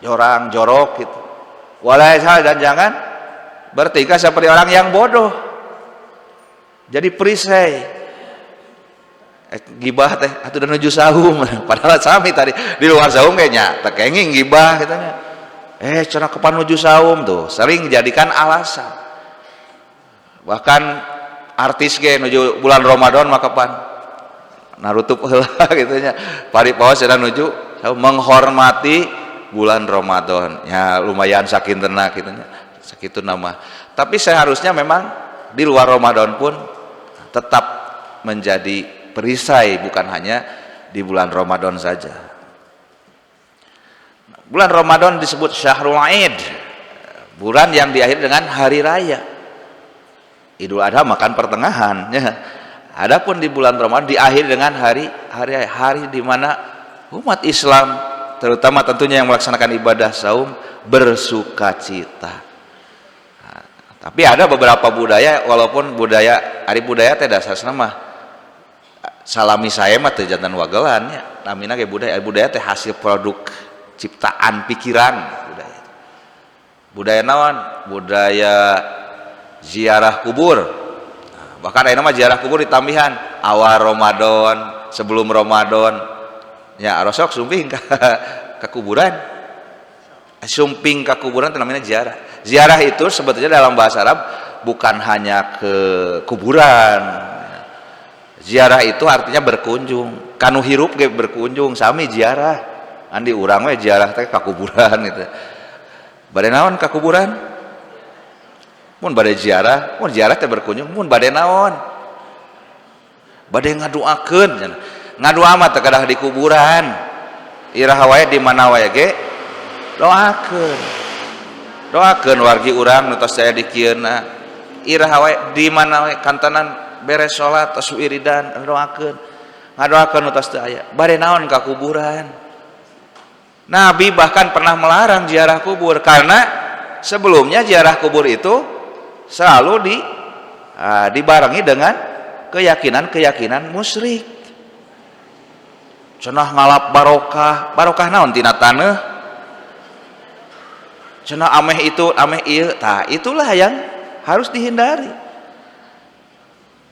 Jorang, jorok gitu. Wala yajhal, dan jangan bertingkah seperti orang yang bodoh. Jadi perisai. Gibah teh atuh dan nuju saum. Padahal sami tadi di luar saum kayaknya teh kenging gibah katanya. Cenah kepan nuju saum tuh sering dijadikan alasan. Bahkan artis ge nuju bulan Ramadan maka pan narutup heula gitu nya. Pari paos cenah nuju menghormati bulan Ramadan. Ya lumayan sakinteuna kitu nya. Sakitu nama. Tapi seharusnya memang di luar Ramadan pun tetap menjadi perisai, bukan hanya di bulan Ramadan saja. Bulan Ramadan disebut Syahrul Aid, bulan yang diakhiri dengan hari raya. Idul Adha makan pertengahan. Adapun di bulan Ramadan diakhiri dengan hari di mana umat Islam, terutama tentunya yang melaksanakan ibadah saum, bersukacita. Nah, tapi ada beberapa budaya, walaupun budaya tidak dasar mah salami saya mah teh jantan wagelan nya. Namina ge budaya teh hasil produk ciptaan pikiran budaya. Budaya naon? Budaya ziarah kubur. Nah, bahkan aya nama ziarah kubur ditambihan awal Ramadan, sebelum Ramadan. Ya arosok sumping ka kuburan. Sumping ka kuburan itu namanya ziarah. Ziarah itu sebetulnya dalam bahasa Arab bukan hanya ke kuburan. Ziarah itu artinya berkunjung. Kanu hirup ge berkunjung, sami ziarah. Andi urang we ziarah teh ka kuburan gitu. Bade naon ka kuburan? Mun bade ziarah, mun ziarah teh berkunjung, mun bade naon? Bade ngaduakeun. Ngadua mah teh kadah di kuburan. Iraha wae di mana wae ge doakeun. Doakeun wargi urang nu tos saya dikieuna. Iraha wae di mana wae kantanan beres sholat tos wiridan doakeun ngadoakeun nu tos teu aya bade naon ka kuburan. Nabi bahkan pernah melarang ziarah kubur karena sebelumnya ziarah kubur itu selalu dibarengi dengan keyakinan musyrik. Cenah ngalap barokah naon tina taneuh, cenah ameh itu ameh ieu, tah itulah yang harus dihindari.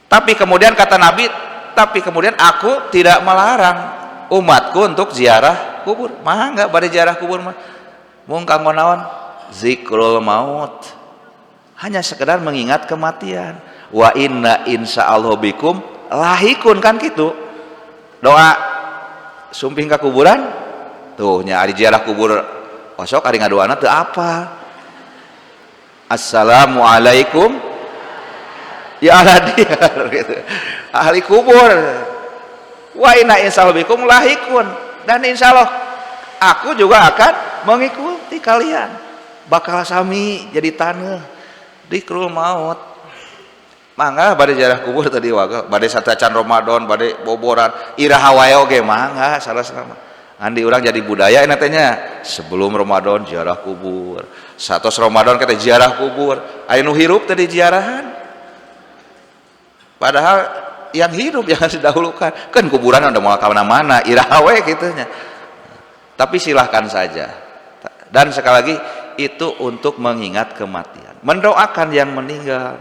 Tapi kemudian kata Nabi, tapi kemudian aku tidak melarang umatku untuk ziarah kubur. Mah enggak bade ziarah kubur mah. Mung kanggo naon? Zikrul maut. Hanya sekedar mengingat kematian. Wa inna insyaallah bikum lahikun, kan gitu. Doa sumping ka kuburan tuh nya ari ziarah kubur osok ari ngadoana teu apa. Assalamualaikum ya aladiyar gitu. Ahli kubur. Wa inna insyaallah bikum lahikun, dan insyaallah aku juga akan mengikuti kalian, bakal sami jadi taneuh di krul maut. Mangga bade ziarah kubur tadi waga, bade satacan Ramadan, bade boboran, iraha wae oge mangga salah sama. Andi urang jadi budaya eta nya sebelum Ramadan ziarah kubur. Satos Ramadan kita ziarah kubur, aya nu hirup tadi ziarahan. Padahal yang hidup yang harus didahulukan. Kan kuburan udah mau ke mana-mana, iraha we kitu nya. Tapi silahkan saja. Dan sekali lagi itu untuk mengingat kematian, mendoakan yang meninggal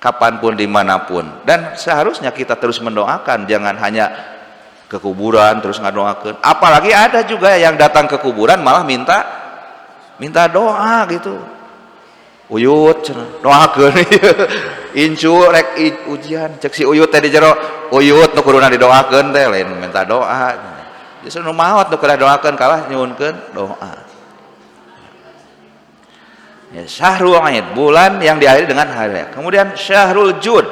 kapanpun dimanapun. Dan seharusnya kita terus mendoakan, jangan hanya ke kuburan terus ngadoakeun. Apalagi ada juga yang datang ke kuburan malah minta doa gitu. Uyut doakeun incu rek ujian cek si uyut teh di jero uyut nu kuduna didoakeun teh lain minta doa. Justru nu maot nu kudu doakeun kalah nyuwunkeun doa. Ya, Syahrul Aid, bulan yang diakhiri dengan hari. Kemudian Syahrul Jud.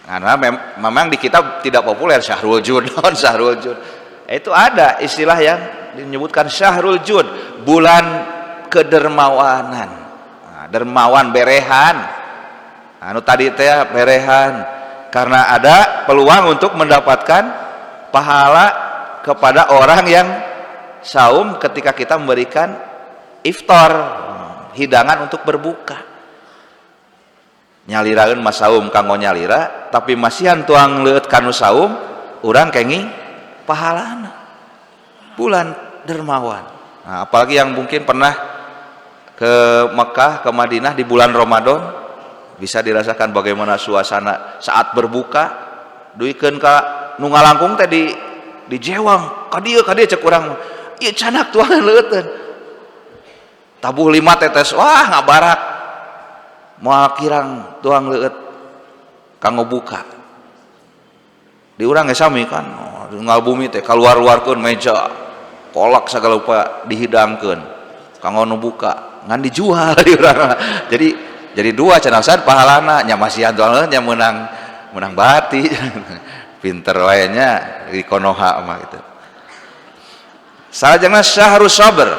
Karena memang di kitab tidak populer Syahrul Jud, Syahrul Jud. Itu ada istilah yang menyebutkan Syahrul Jud, bulan kedermawanan. Nah, dermawan berehan. Anu tadi teh berehan karena ada peluang untuk mendapatkan pahala kepada orang yang saum ketika kita memberikan iftar, hidangan untuk berbuka. Nyaliraeun mas saum kanggo nyalira, tapi masihan tuang leuit kanu saum urang kenging pahalana. Bulan dermawan. Nah, apalagi yang mungkin pernah ke Mekah, ke Madinah di bulan Ramadan, bisa dirasakan bagaimana suasana saat berbuka. Duikeun ka nu ngalangkung teh di jewang, ka dieu cek urang. Ieu canak tuangan leuteun. Tabuh 5 tetes, wah ngabarak. Moal kirang tuang leuet kanggo buka. Di urang ge sami kan, ngalbumi teh kaluar-luarkeun meja, kolak sagala rupa dihidangkeun kanggo nu buka, ngan dijual di urang. Jadi dua cenah san pahalana nya masihan tuang nya menang bati. Pinter wae nya di Konoha mah gitu. Salajengna Syahrus Sabr,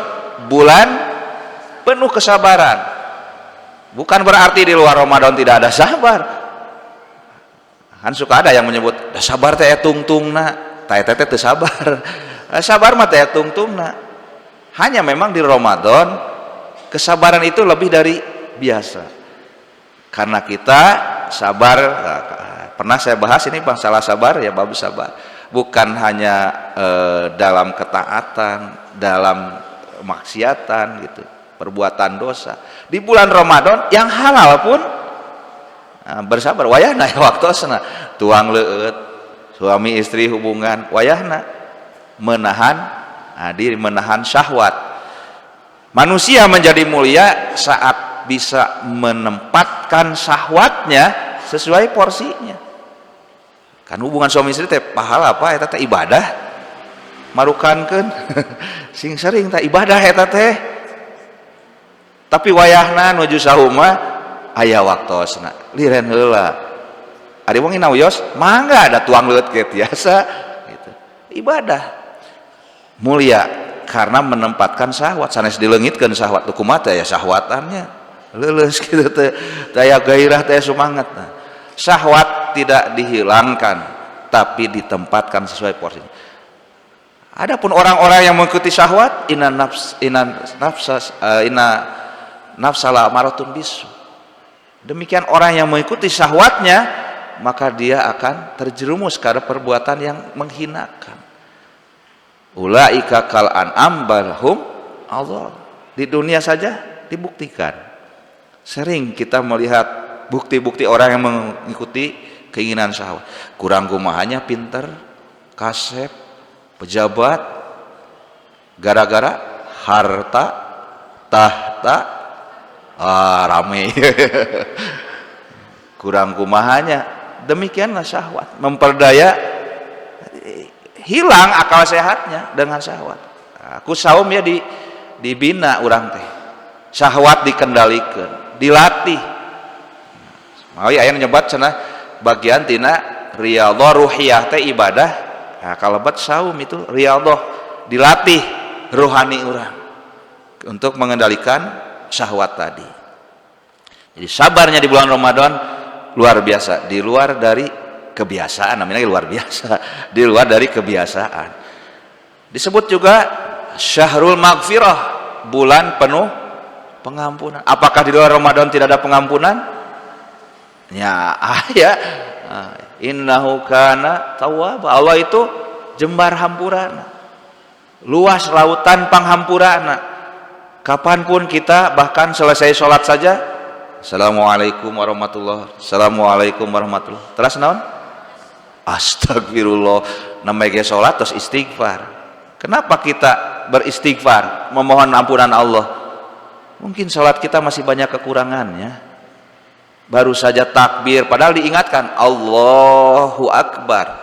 bulan penuh kesabaran. Bukan berarti di luar Ramadan tidak ada sabar. Kan suka ada yang menyebut sabar teh tungtungna, teh teh sabar. Sabar mah teh tungtungna. Hanya memang di Ramadan kesabaran itu lebih dari biasa. Karena kita sabar, pernah saya bahas ini masalah sabar ya, bab sabar. Bukan hanya dalam ketaatan, dalam maksiatan gitu. Perbuatan dosa di bulan Ramadan yang halal pun bersabar wayahna ya waktosna tuang leueut suami istri hubungan wayahna menahan diri, menahan syahwat. Manusia menjadi mulia saat bisa menempatkan syahwatnya sesuai porsinya. Kan hubungan suami istri teh pahala apa eta teh ibadah marukankeun sing sering teh ibadah eta teh. Tapi wayahna nuju sauma aya waktosna liren heula. Ari wong nauyos mangga ada tuang leuit ge tiasa gitu. Ibadah mulia karena menempatkan syahwat sanes dileungitkeun syahwat teu kumaha teh ya syahwatannya leuleus kitu teh daya gairah teh semangat. Syahwat tidak dihilangkan tapi ditempatkan sesuai porsinya. Adapun orang-orang yang mengikuti syahwat inna nafsala amaratun bisu. Demikian orang yang mengikuti syahwatnya maka dia akan terjerumus ke perbuatan yang menghinakan. Ulaika kal an'am balhum Allah. Di dunia saja dibuktikan. Sering kita melihat bukti-bukti orang yang mengikuti keinginan syahwat. Kurang kumahanya pinter, kasep, pejabat, gara-gara harta, tahta, rame. Kurang kumahanya. Demikianlah syahwat memperdaya, hilang akal sehatnya dengan syahwat. Aku saum ya dibina urang teh. Syahwat dikendalikan, dilatih. Mau aya nyebat cenah bagian tina riyadhah ruhiyah teh ibadah. Nah, kalebat saum itu riyadhah dilatih rohani orang untuk mengendalikan syahwat tadi. Jadi sabarnya di bulan Ramadan luar biasa, di luar dari kebiasaan, namanya luar biasa, di luar dari kebiasaan. Disebut juga syahrul maghfirah, bulan penuh pengampunan. Apakah di luar Ramadan tidak ada pengampunan? Ya, ya. Innahu kana tawwab. Allah itu jembar hampurana, luas lautan panghampurana. Kapanpun kita bahkan selesai sholat saja, assalamualaikum warahmatullah, assalamualaikum warahmatullah, terus naon? Astagfirullah, namanya sholat terus istighfar. Kenapa kita beristighfar, memohon ampunan Allah? Mungkin sholat kita masih banyak kekurangannya. Baru saja takbir, padahal diingatkan Allahu Akbar.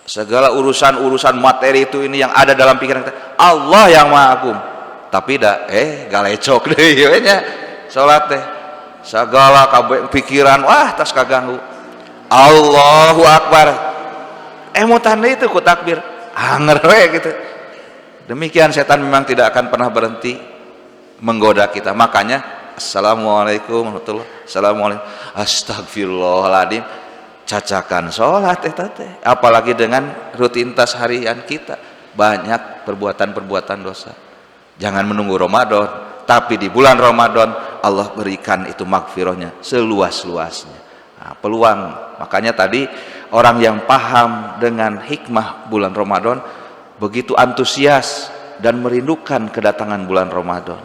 Segala urusan-urusan materi itu ini yang ada dalam pikiran kita, Allah yang Maha Agung. Tapi dah galecok deh nya salat teh. Segala pikiran wah tas kaganggu. Allahu Akbar. Mutan itu ku takbir. Anger we gitu. Demikian setan memang tidak akan pernah berhenti menggoda kita. Makanya assalamualaikum warahmatullahi wabarakatuh. Assalamualaikum. Astagfirullahaladzim. Cacakan sholat teh. Apalagi dengan rutinitas harian kita, banyak perbuatan-perbuatan dosa. Jangan menunggu Ramadan, tapi di bulan Ramadan Allah berikan itu maghfirahnya seluas-luasnya. Nah, peluang. Makanya tadi orang yang paham dengan hikmah bulan Ramadan begitu antusias dan merindukan kedatangan bulan Ramadan.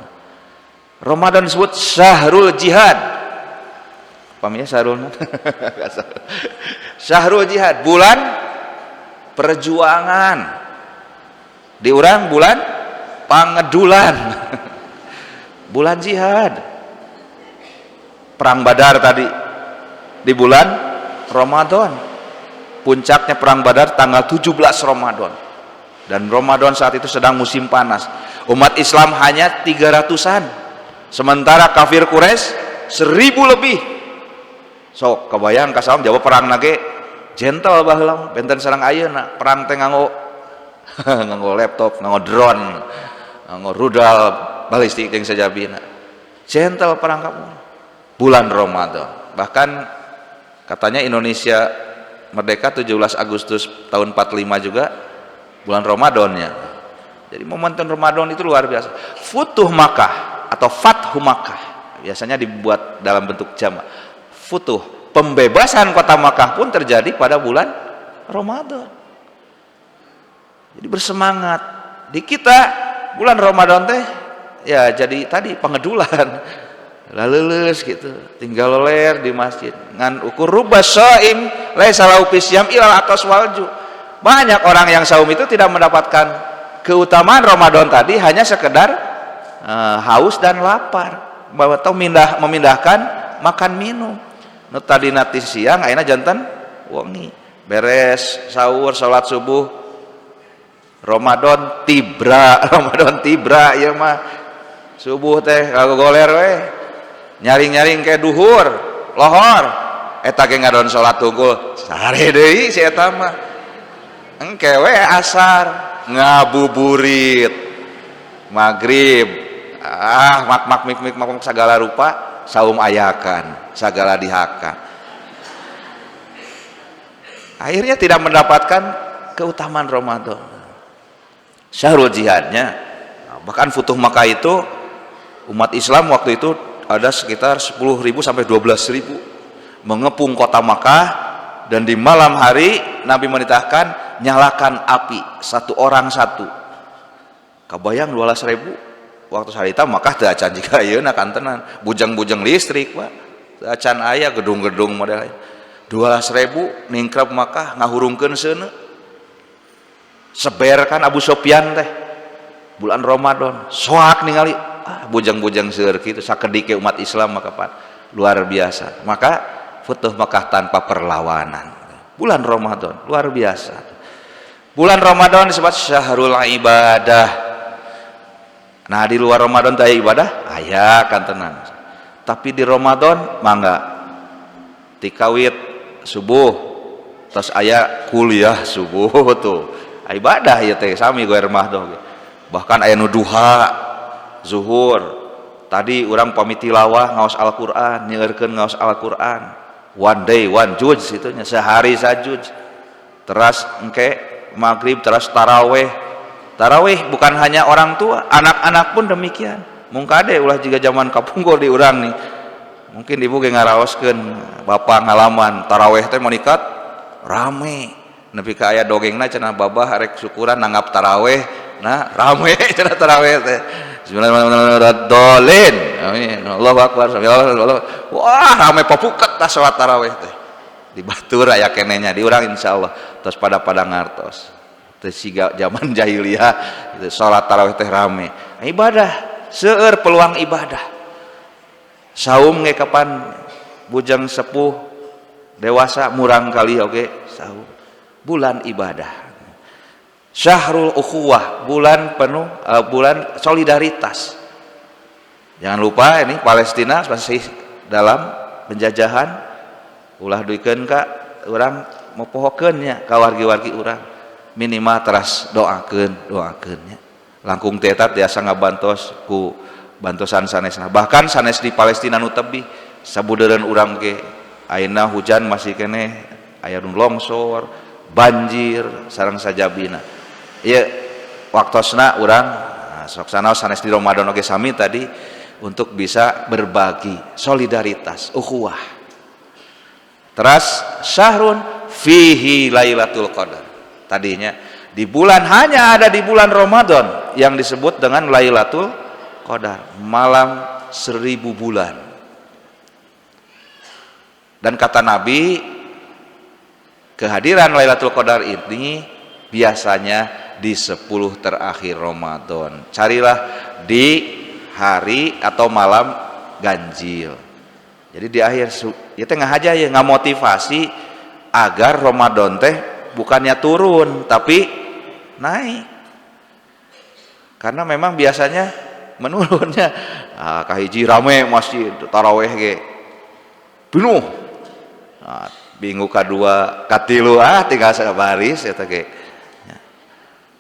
Ramadan disebut syahrul jihad. Paham ya syahrul? Syahrul jihad, bulan perjuangan. Di urang bulan pangedulan. Bulan jihad. Perang Badar tadi di bulan Ramadan. Puncaknya perang Badar tanggal 17 Ramadan. Dan Ramadan saat itu sedang musim panas. Umat Islam hanya 300-an. Sementara kafir Quraisy 1000 lebih. So kebayang kasaum jawab perang nage gentle baheula benten sareng ayeuna perang teh nganggo nganggo laptop, nganggo drone, nganggo rudal balistik jeung sajabina. Gentle perang kamu. Bulan Ramadan. Bahkan katanya Indonesia merdeka 17 Agustus tahun 45 juga bulan Ramadannya. Jadi momentum Ramadan itu luar biasa. Futuh Makkah atau Fathu Makkah biasanya dibuat dalam bentuk jamak. Futuh, pembebasan kota Makkah pun terjadi pada bulan Ramadan. Jadi bersemangat. Di kita bulan Ramadan teh ya jadi tadi pengedulan. Laleus gitu, tinggal leler di masjid. Ngan ukur rubas shaim laisa lahu fisyam ilal atas walju. Banyak orang yang saum itu tidak mendapatkan keutamaan Ramadan tadi, hanya sekedar haus dan lapar. Bahwa tahu memindahkan makan minum. Nu tadi nanti siang ayeuna janten wengi beres sahur salat subuh Ramadan tibra ya mah subuh teh goler we nyaring-nyaring ke duhur lohor eta ge ngadon salat tunggul sare deui si eta mah engke we asar ngabuburit maghrib mak segala rupa saum ayakan segala dihakan, akhirnya tidak mendapatkan keutamaan Ramadan. Syahrul jihadnya, bahkan Futuh Makkah itu umat Islam waktu itu ada sekitar 10.000 sampai 12.000 mengepung kota Makkah, dan di malam hari Nabi memerintahkan nyalakan api satu orang satu. Kabayang 12.000 waktu sarita Makkah teu acan jika ayeuna kantenan bujang-bujang listrik Pak. Acan aya gedung-gedung model 12.000 ningkrap Makkah ngahurungkeun seuneu. Seberkan Abu Sufyan teh bulan Ramadan soak ningali bujang-bujang seueur kitu sakedike umat Islam maka luar biasa. Maka Futuh Makkah tanpa perlawanan. Bulan Ramadan luar biasa. Bulan Ramadan disebut syahrul ibadah. Nah di luar Ramadan teh ibadah aya kan tenan. Tapi di Ramadan mangga tikawit subuh terus aya kuliah subuh tuh ibadah ya teh sami goer mahdoh ge. Bahkan aya nu duha zuhur tadi urang pamit tilawah ngaos Al-Qur'an nyeurkeun ngaos Al-Qur'an one day one juz itu nya sehari sajuz. Teras engke maghrib teras tarawih bukan hanya orang tua, anak-anak pun demikian. Mung kade ulah jiga zaman kapungkur di urang nih mungkin ibu ge ngaraoskeun bapak ngalaman tarawih teh monikat rame nepi ka aya dongengna cenah babah rek syukuran nanggap tarawih nah rame cenah tarawih teh bismillahirrahmanirrahim amin Allahu akbar wah rame papuket tah salat tarawih teh di batur aya kenenya di urang insyaallah tos pada ngartos teh siga zaman jahiliyah itu salat tarawih teh rame ibadah seueur peluang ibadah saum ge kapan bujang sepuh dewasa murang kali oge saum bulan ibadah syahrul ukhuwah bulan penuh bulan solidaritas. Jangan lupa ini Palestina masih dalam penjajahan ulah duikeun ka urang mopohokeun nya ka wargi-wargi urang minimal teras doakeun nya langkung teh eta tiasa ngabantos ku bantosan sanesna bahkan sanes di Palestina nu tebih sabudeureun urang ge ayeuna hujan masih keneh aya nu longsor banjir sareng sajabina ieu waktosna urang sok sanaos sanes di Ramadan oge sami tadi untuk bisa berbagi solidaritas ukhuwah. Teras syahrun fihi lailatul qadar tadinya di bulan hanya ada di bulan Ramadan yang disebut dengan lailatul qadar malam 1000 bulan dan kata Nabi kehadiran Lailatul Qadar ini biasanya di 10 terakhir Ramadan. Carilah di hari atau malam ganjil. Jadi di akhir ya tengah aja ya ngamotivasi agar Ramadan teh bukannya turun tapi naik. Karena memang biasanya menurunnya kahiji rame masjid tarawih ge penuh. Minggu kedua katilu tinggal sabaris eta ge.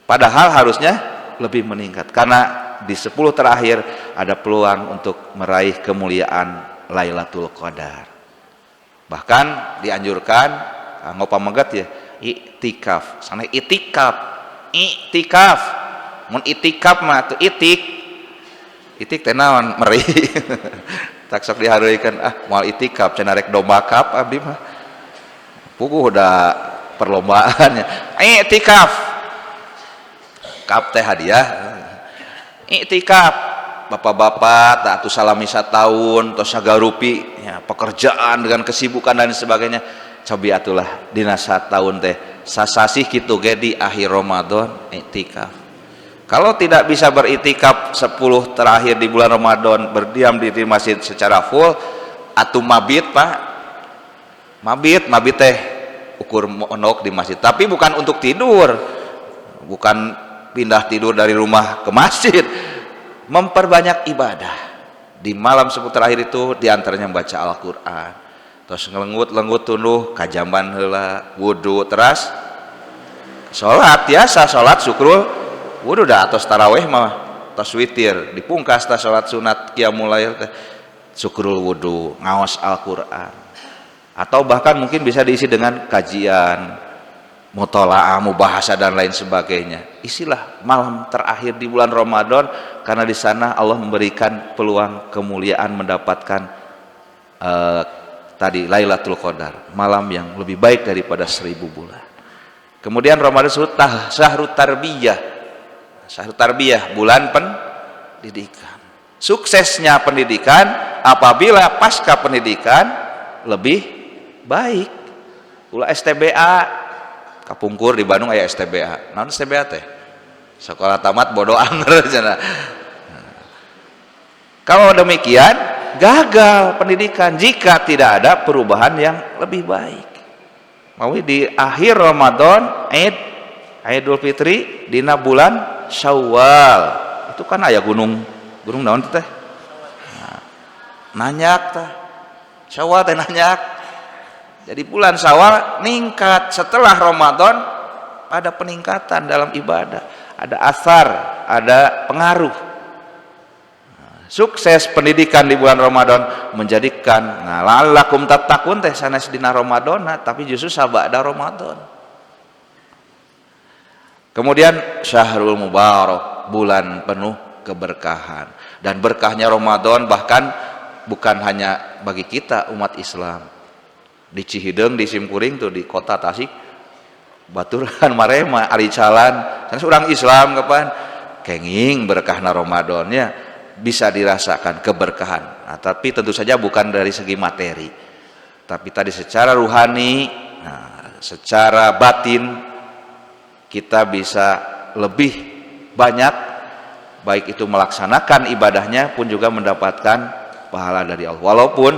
Padahal harusnya lebih meningkat karena di 10 terakhir ada peluang untuk meraih kemuliaan Lailatul Qadar. Bahkan dianjurkan ngopamegat ya iktikaf. Sana iktikaf. Mun iktikaf mah tuh itik teh naon meri. Tak sok dihareuikeun moal iktikaf cenah rek domba kap abdi mah. Puguh udah perlombaannya iktikaf kap teh hadiah iktikaf bapak-bapak tak atuh salami satahun tos sagarupi ya, pekerjaan dengan kesibukan dan sebagainya cobi atulah dina satahun teh sasasih kitu ge di akhir Ramadan iktikaf. Kalau tidak bisa beriktikaf 10 terakhir di bulan Ramadan berdiam di masjid secara full atuh mabit Pak mabit teh ukur monok di masjid tapi bukan untuk tidur bukan pindah tidur dari rumah ke masjid memperbanyak ibadah di malam 10 terakhir itu diantaranya membaca Al-Quran terus ngelenggut tunduh kajaman heula wudu teras sholat biasa sholat syukrul wudu dah atas taraweh mah tos witir dipungkas tas sholat sunat qiyamul lail teh syukrul wudu ngaos Al-Quran atau bahkan mungkin bisa diisi dengan kajian mutolaah mubahasa dan lain sebagainya. Isilah malam terakhir di bulan Ramadan karena di sana Allah memberikan peluang kemuliaan mendapatkan tadi Lailatul Qadar malam yang lebih baik daripada 1000 bulan. Kemudian Ramadan disebut syahrut tarbiyah bulan pendidikan. Suksesnya pendidikan apabila pasca pendidikan lebih baik. Ulah STBA kapungkur di Bandung aya STBA. Naon STBA teh? Sekolah tamat bodoh anger cenah. Kalau demikian gagal pendidikan jika tidak ada perubahan yang lebih baik. Mau di akhir Ramadan Idul Fitri dina bulan Syawal. Itu kan aya gunung naon teh? Nanyak teh. Syawal teh nanyak. Jadi bulan Syawal ningkat setelah Ramadan ada peningkatan dalam ibadah, ada asar, ada pengaruh. Sukses pendidikan di bulan Ramadan menjadikan la'allakum tattaqun teh sanes dina Ramadan, tapi justru sabada Ramadan. Kemudian syahrul mubarak, bulan penuh keberkahan. Dan berkahnya Ramadan bahkan bukan hanya bagi kita umat Islam. Di Cihideung, di Simkuring tuh, di kota Tasik, baturan marema ari calan kan seorang Islam kapan kenging berkahna Ramadannya bisa dirasakan keberkahan. Nah, tapi tentu saja bukan dari segi materi, tapi tadi secara ruhani, secara batin kita bisa lebih banyak baik itu melaksanakan ibadahnya pun juga mendapatkan pahala dari Allah. Walaupun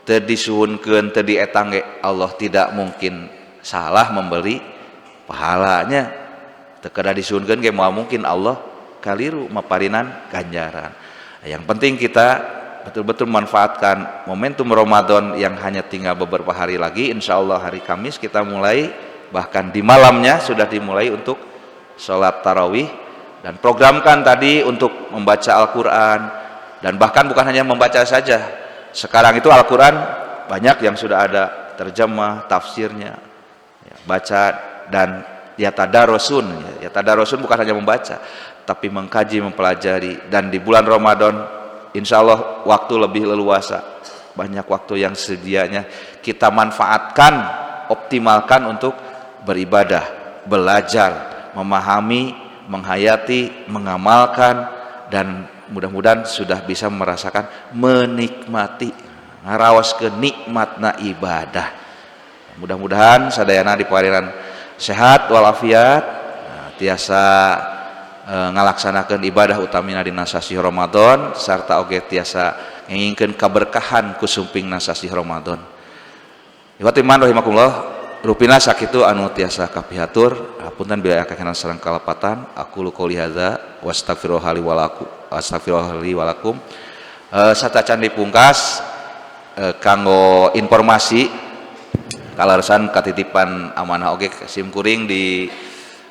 teu disuhunkeun teu dietang Allah tidak mungkin salah memberi pahalanya. Teu kada disuhunkeun ge moal mungkin Allah kaliru maparinan ganjaran. Yang penting kita betul-betul manfaatkan momentum Ramadan yang hanya tinggal beberapa hari lagi. Insya Allah hari Kamis kita mulai, bahkan di malamnya sudah dimulai untuk sholat tarawih. Dan programkan tadi untuk membaca Al-Quran, dan bahkan bukan hanya membaca saja. Sekarang itu Al-Quran banyak yang sudah ada terjemah, tafsirnya, ya, baca dan yatadarosun. Yatadarosun bukan hanya membaca, tapi mengkaji, mempelajari. Dan di bulan Ramadan insya Allah waktu lebih leluasa, banyak waktu yang sedianya kita manfaatkan, optimalkan untuk beribadah, belajar, memahami, menghayati, mengamalkan, dan mudah-mudahan sudah bisa merasakan, menikmati, ngaraos ke nikmatna ibadah. Mudah-mudahan sadayana dipariran sehat walafiat, tiasa ngalaksanakeun ibadah utamina dina sasi Ramadan, sarta oge tiasa ngingkeun kaberkahan kusumping sasi Ramadan. Iman rahimakumullah. Rupina sakitu anu tiasa kapihatur, hapunten bila kakenan sareng kalapatan. Aku qouli hadza wastaghfirullahi walakum. Satacan dipungkas kanggo informasi kalaresan katitipan amanah oge Simkuring di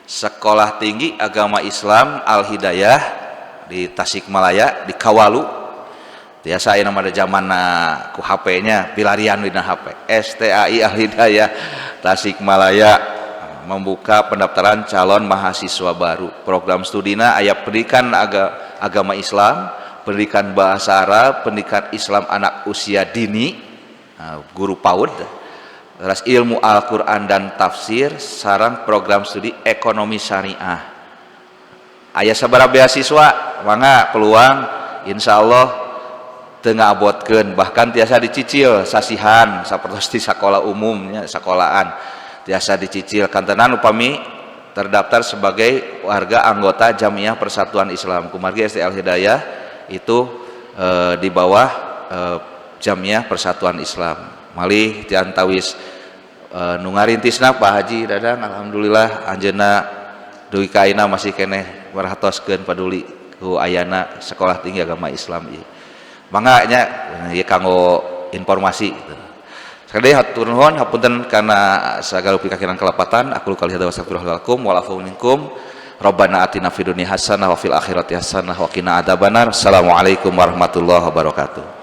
Sekolah Tinggi Agama Islam Al Hidayah di Tasikmalaya di Kawalu. Biasa ieu mah zamanna ku HP-nya pilarian dina HP. STAI Al Hidayah Tasikmalaya membuka pendaftaran calon mahasiswa baru. Program studina aya pendidikan agama Islam, pendidikan bahasa Arab, pendidikan Islam anak usia dini, guru PAUD, terus ilmu Al-Qur'an dan tafsir, sareng program studi ekonomi syariah. Aya sabaraha beasiswa, mangga peluang insyaallah teu ngabotkeun, bahkan tiasa dicicil sasihan sapertos di sekolah umumnya, sekolahan tiasa dicicil. Kantenan upami terdaftar sebagai warga anggota Jamiah Persatuan Islam kumargi ST Al Hidayah itu di bawah Jamiah Persatuan Islam. Malih tiantawis nu ngarintisna Pak Haji Dadang, alhamdulillah anjeunna dugi kaina masih keneh merhatoskeun paduli ku ayana Sekolah Tinggi Agama Islam ieu. Mangga nya ieu kanggo informasi gitu. Sekali hatur nuhun hapunten kana sagala pikakiran kelapatan. Aku qouli hadza wa astaghfirullaha lakum wa lakum minkum. Rabbana atina fid dunya hasanah wa fil akhirati hasanah wa qina adzabannar. Assalamualaikum warahmatullahi wabarakatuh.